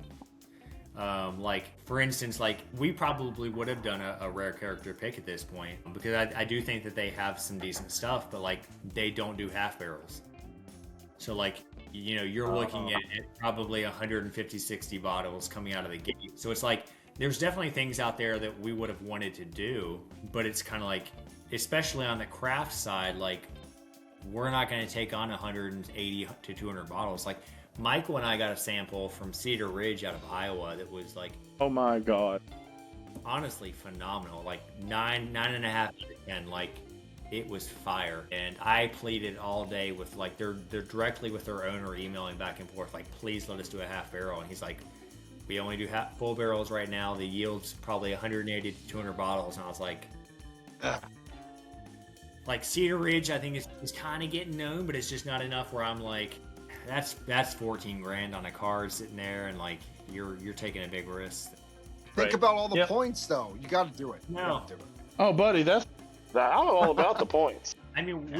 Like, for instance, like, we probably would have done a rare character pick at this point because I do think that they have some decent stuff, but, like, they don't do half barrels. So, like, you know, you're looking at probably 150, 60 bottles coming out of the gate. So it's like, there's definitely things out there that we would have wanted to do, but it's kind of like, especially on the craft side, like, we're not going to take on 180 to 200 bottles. Like, Michael and I got a sample from Cedar Ridge out of Iowa that was, like, Oh my God. honestly phenomenal. Like, 9.5 out of 10. Like, it was fire. And I pleaded all day with, like, they're directly with their owner emailing back and forth, like, please let us do a half barrel. And he's like, we only do full barrels right now. The yield's probably 180 to 200 bottles. And I was like, ugh. Like, Cedar Ridge, I think is kind of getting known, but it's just not enough where I'm like, that's 14 grand on a card sitting there, and, like, you're taking a big risk. Think about all the Yep. points, though. You got to do it. You No. gotta do it. Oh, buddy, I'm all about the points. I mean,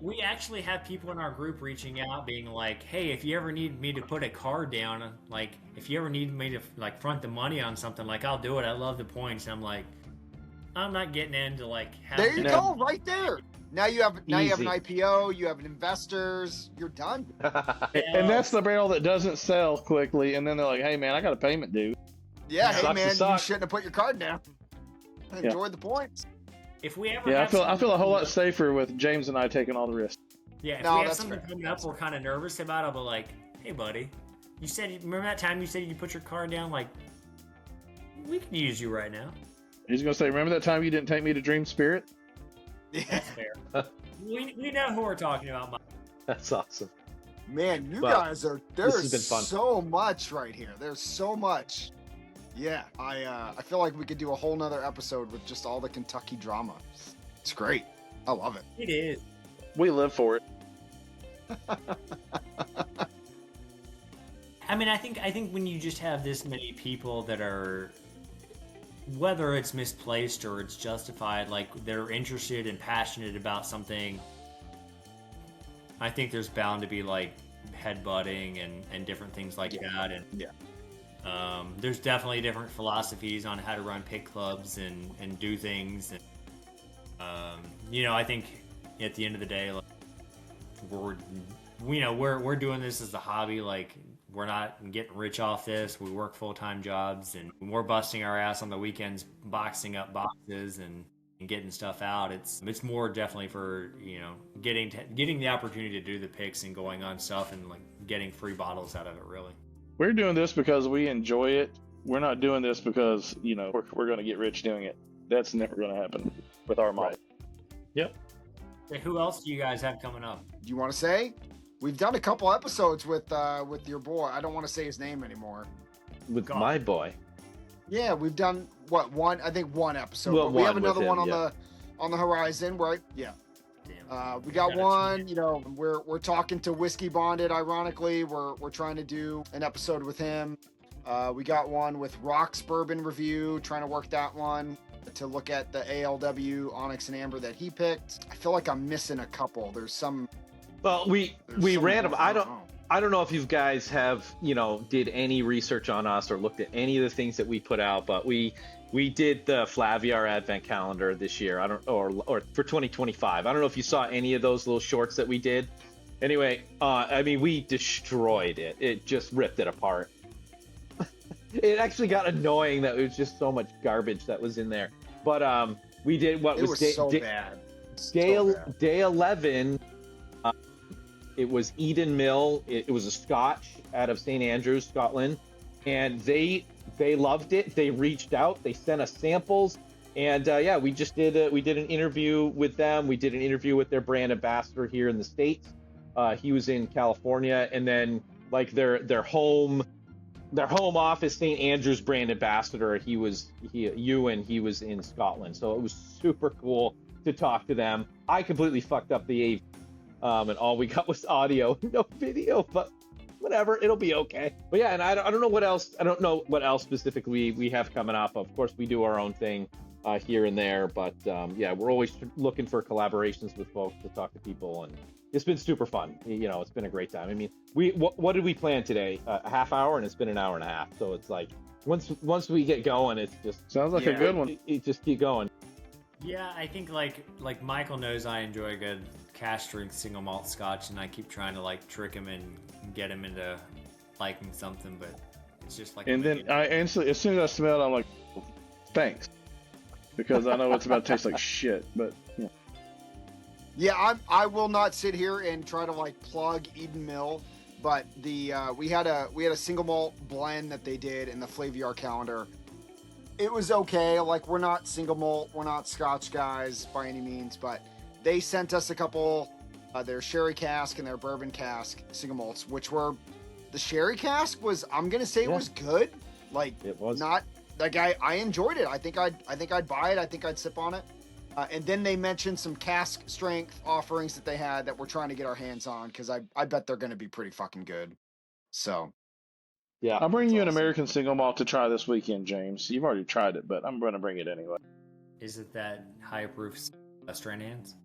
we actually have people in our group reaching out, being like, "Hey, if you ever need me to put a card down, like, if you ever need me to, like, front the money on something, like, I'll do it. I love the points." And I'm like, I'm not getting into, like, There you No. go, right there. Now you have an Easy. IPO. You have an investors. You're done. And that's the barrel that doesn't sell quickly, and then they're like, hey, man, I got a payment due. Yeah, hey Sucks to man, you suck. shouldn't have put your card down. Enjoyed the points. If we ever Yeah, have I feel a whole lot something- safe with James and I taking all the risks. Yeah, if No, we have that's something fair. coming up That's we're kind of nervous about, I'll be like, hey, buddy, remember that time you said you put your card down? Like, we can use you right now. He's gonna say, "Remember that time you didn't take me to Dream Spirit?" Yeah. That's fair. we know who we're talking about, Mike. That's awesome. Man, you Well, guys are this has there's been fun. so much right here. There's so much. Yeah, I feel like we could do a whole nother episode with just all the Kentucky drama. It's great. I love it. It is. We live for it. I mean, I think when you just have this many people that are, whether it's misplaced or it's justified, like they're interested and passionate about something, I think there's bound to be like headbutting and different things like that. And there's definitely different philosophies on how to run pit clubs and do things. And I think at the end of the day, like, we're doing this as a hobby. Like, we're not getting rich off this. We work full-time jobs, and we're busting our ass on the weekends boxing up boxes and getting stuff out. It's more definitely for getting the opportunity to do the picks and going on stuff and like getting free bottles out of it. Really, We're doing this because we enjoy it. We're not doing this because we're going to get rich doing it. That's never going to happen with our model. Right. Yep. Hey, who else do you guys have coming up? Do you want to say? We've done a couple episodes with your boy. I don't want to say his name anymore. With God. my boy. Yeah, we've done one episode. Well, but we have one with another one him, on the horizon, right? Yeah. Damn. We got Gotta one, tune in. we're talking to Whiskey Bonded, ironically. We're trying to do an episode with him. We got one with Rock's Bourbon Review, trying to work that one to look at the ALW Onyx and Amber that he picked. I feel like I'm missing a couple. There's some. Well, we some ran them. more. I don't know if you guys have, did any research on us or looked at any of the things that we put out, but we did the Flaviar Advent Calendar this year. Or for 2025. I don't know if you saw any of those little shorts that we did. Anyway, we destroyed it. It just ripped it apart. It actually got annoying that it was just so much garbage that was in there. But we did what It was, was so bad. day 11. It was Eden Mill. It was a Scotch out of St. Andrews, Scotland, and they loved it. They reached out. They sent us samples, and we just did an interview with them. We did an interview with their brand ambassador here in the States. He was in California, and then like their home office, St. Andrews brand ambassador. He was in Scotland, so it was super cool to talk to them. I completely fucked up the AV. And all we got was audio, no video, but whatever, it'll be okay. But yeah, and I don't know what else. I don't know what else specifically we have coming up. Of course, we do our own thing here and there, but we're always looking for collaborations with folks to talk to people, and it's been super fun. It's been a great time. I mean, what did we plan today? A half hour, and it's been an hour and a half. So it's like once we get going, it's just Sounds like a good one. It just keep going. Yeah, I think like Michael knows I enjoy a good cask strength single malt Scotch, and I keep trying to like trick him and get him into liking something, but it's just like. And then I instantly, as soon as I smell it, I'm like, thanks, because I know it's about to taste like shit. But Yeah, I will not sit here and try to like plug Eden Mill, but we had a single malt blend that they did in the Flaviar calendar. It was okay. Like, we're not single malt, we're not Scotch guys by any means, but they sent us a couple, their sherry cask and their bourbon cask single malts, which were, the sherry cask was, I'm gonna say, it was good. Like, It was. not like I enjoyed it. I think I'd buy it. I think I'd sip on it. And then they mentioned some cask strength offerings that they had that we're trying to get our hands on, because I bet they're gonna be pretty fucking good. So. Yeah, I'm bringing you an awesome. American single malt to try this weekend, James. You've already tried it, but I'm going to bring it anyway. Is it that high proof Stranahan's?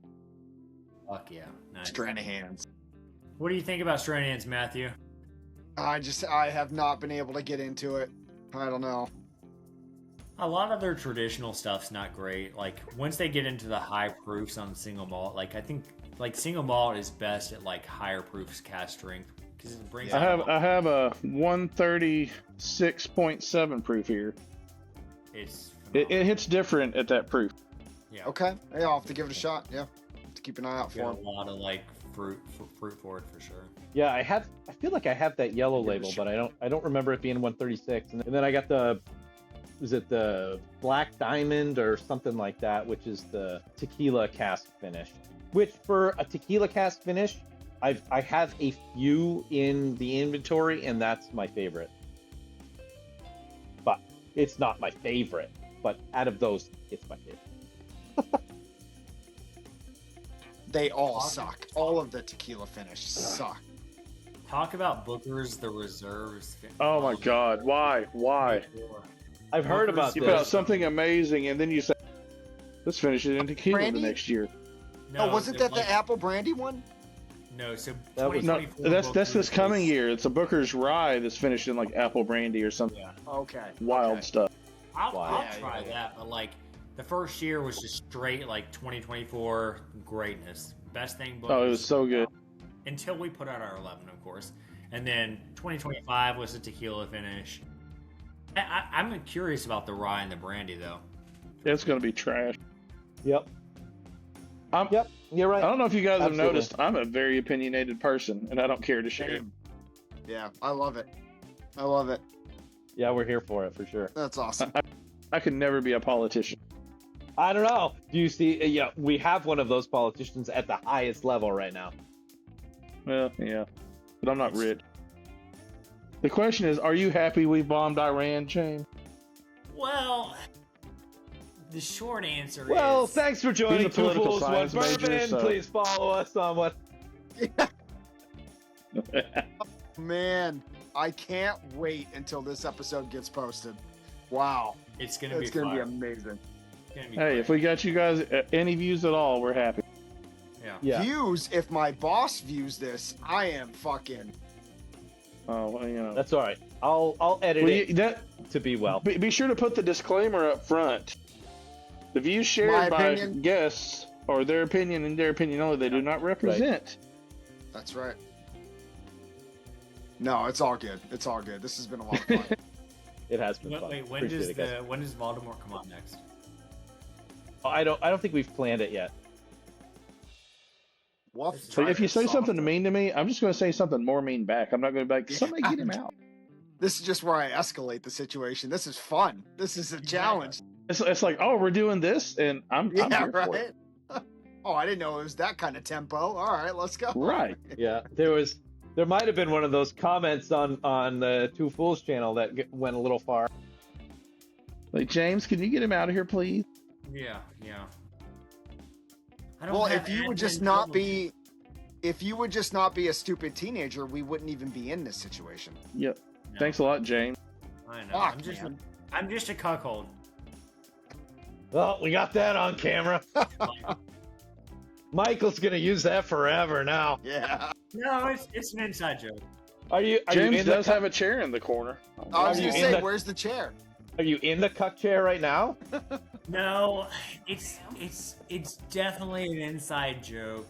Fuck yeah, nice. Stranahan's. What do you think about Stranahan's, Matthew? I have not been able to get into it. I don't know. A lot of their traditional stuff's not great. Like, once they get into the high proofs on single malt, like I think like single malt is best at like higher proofs cask strength because it brings. Yeah. I have a 136.7 proof here. It's It hits different at that proof. yeah. Okay. Hey, I'll have to give it a shot. Yeah. Have to keep an eye out for Got it. a lot of like fruit for it for sure. Yeah, I feel like I have that yellow label, but I don't remember it being 136. And then I got was it the Black Diamond or something like that, which is the tequila cask finish. Which for a tequila cask finish, I have a few in the inventory, and that's my favorite. But it's not my favorite. But out of those, it's my favorite. They all suck. All of the tequila finish suck. Talk about Booker's the reserves. Oh my God! Why? I've heard about You put out this. something amazing, and then you say, "Let's finish it in tequila Brandy? the next year." No, wasn't that like, the apple brandy one? No, so That was- No, 2024 that's Booker's this coming was- year. It's a Booker's Rye that's finished in like apple brandy or something Yeah, Okay. wild Okay. stuff. I'll Yeah, try yeah. that, but like the first year was just straight like 2024 greatness, best thing. Oh, it was so good. Until we put out our 11, of course, and then 2025 was a tequila finish. I'm curious about the rye and the brandy though. It's gonna be trash. Yep. I'm- Yep. You're right. I don't know if you guys have Absolutely. noticed, I'm a very opinionated person, and I don't care to share it. Yeah, I love it. I love it. Yeah, we're here for it for sure. That's awesome. I could never be a politician. I don't know. Do you see? Yeah, we have one of those politicians at the highest level right now. Well, yeah, but I'm not rich. The question is, are you happy we bombed Iran, Shane? Well, the short answer Well, is thanks for joining He's a Two political Fools, One science major, Bourbon. so- Please follow us on what. Man, I can't wait until this episode gets posted. Wow. it's gonna be It's going to be fire. amazing. It's gonna be Hey, fire. if we got you guys any views at all, we're happy. Yeah. Views, if my boss views this, I am fucking. Oh, well, you know. That's all right. I'll edit Well, it that, to be well. be sure to put the disclaimer up front. The views My shared by opinion. guests are their opinion and their opinion only. They do not represent. That's right. No, it's all good. It's all good. This has been a lot of fun. It has been fun. Wait, when Appreciate does it, guys. when does Voldemort come on next? I don't think we've planned it yet. We'll have to So try if you this say something softer. mean to me, I'm just going to say something more mean back. I'm not going to be like, somebody get him out. This is just where I escalate the situation. This is fun. This is a challenge. It's like, oh, we're doing this, and I'm Yeah, here for right. it. Oh, I didn't know it was that kind of tempo. All right, let's go. Right. Yeah, there might have been one of those comments on the Two Fools channel that went a little far. Like, James, can you get him out of here, please? Yeah. I don't Well, have if you would admin just not privileges. if you would just not be a stupid teenager, we wouldn't even be in this situation. Yep. No, Thanks a lot, James. I know. Fuck, I'm just a cuckold. Well, we got that on camera. Michael's gonna use that forever now. Yeah. No, it's an inside joke. Are you James in does the have a chair in the corner. I was Are you gonna in say, the- where's the chair? Are you in the cuck chair right now? No, it's definitely an inside joke.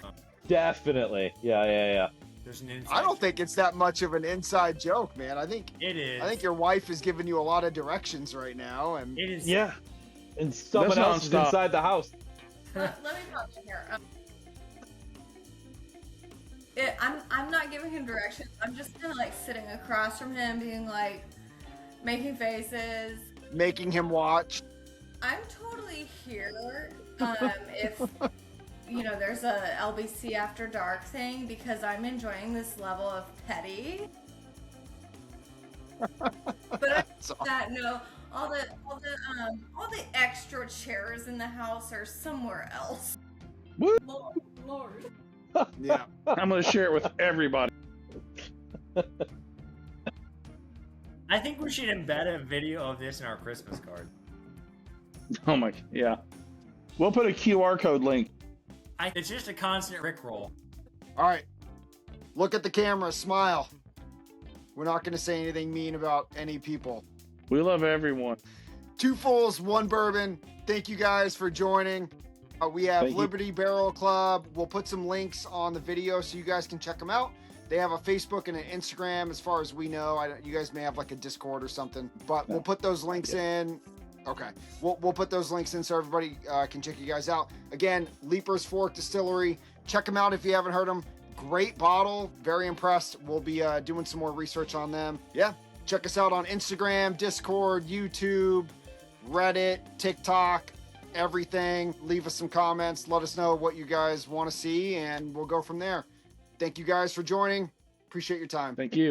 Definitely. Yeah. There's an inside. I don't think it's that much of an inside joke, man. I think it is. your wife is giving you a lot of directions right now, and It is. Yeah. And someone That's else is nonstop. inside the house. Let me pop in here. I'm not giving him directions. I'm just kind of like sitting across from him, being like, making faces. making him watch. I'm totally here. If there's a LBC After Dark thing, because I'm enjoying this level of petty. But So, no, all the extra chairs in the house are somewhere else. Woo! Lord. yeah. I'm going to share it with everybody. I think we should embed a video of this in our Christmas card. Oh my, yeah. We'll put a QR code link. It's just a constant rickroll. All right. Look at the camera. Smile. We're not going to say anything mean about any people. We love everyone. Two Fools, One Bourbon. Thank you guys for joining. We have Thank you. Liberty Barrel Club. We'll put some links on the video so you guys can check them out. They have a Facebook and an Instagram, as far as we know. You guys may have like a Discord or something, but we'll put those links in. Okay, we'll put those links in so everybody can check you guys out. Again, Leiper's Fork Distillery. Check them out if you haven't heard them. Great bottle. Very impressed. We'll be doing some more research on them. Yeah, check us out on Instagram, Discord, YouTube, Reddit, TikTok, everything. Leave us some comments. Let us know what you guys want to see, and we'll go from there. Thank you guys for joining. Appreciate your time. Thank you.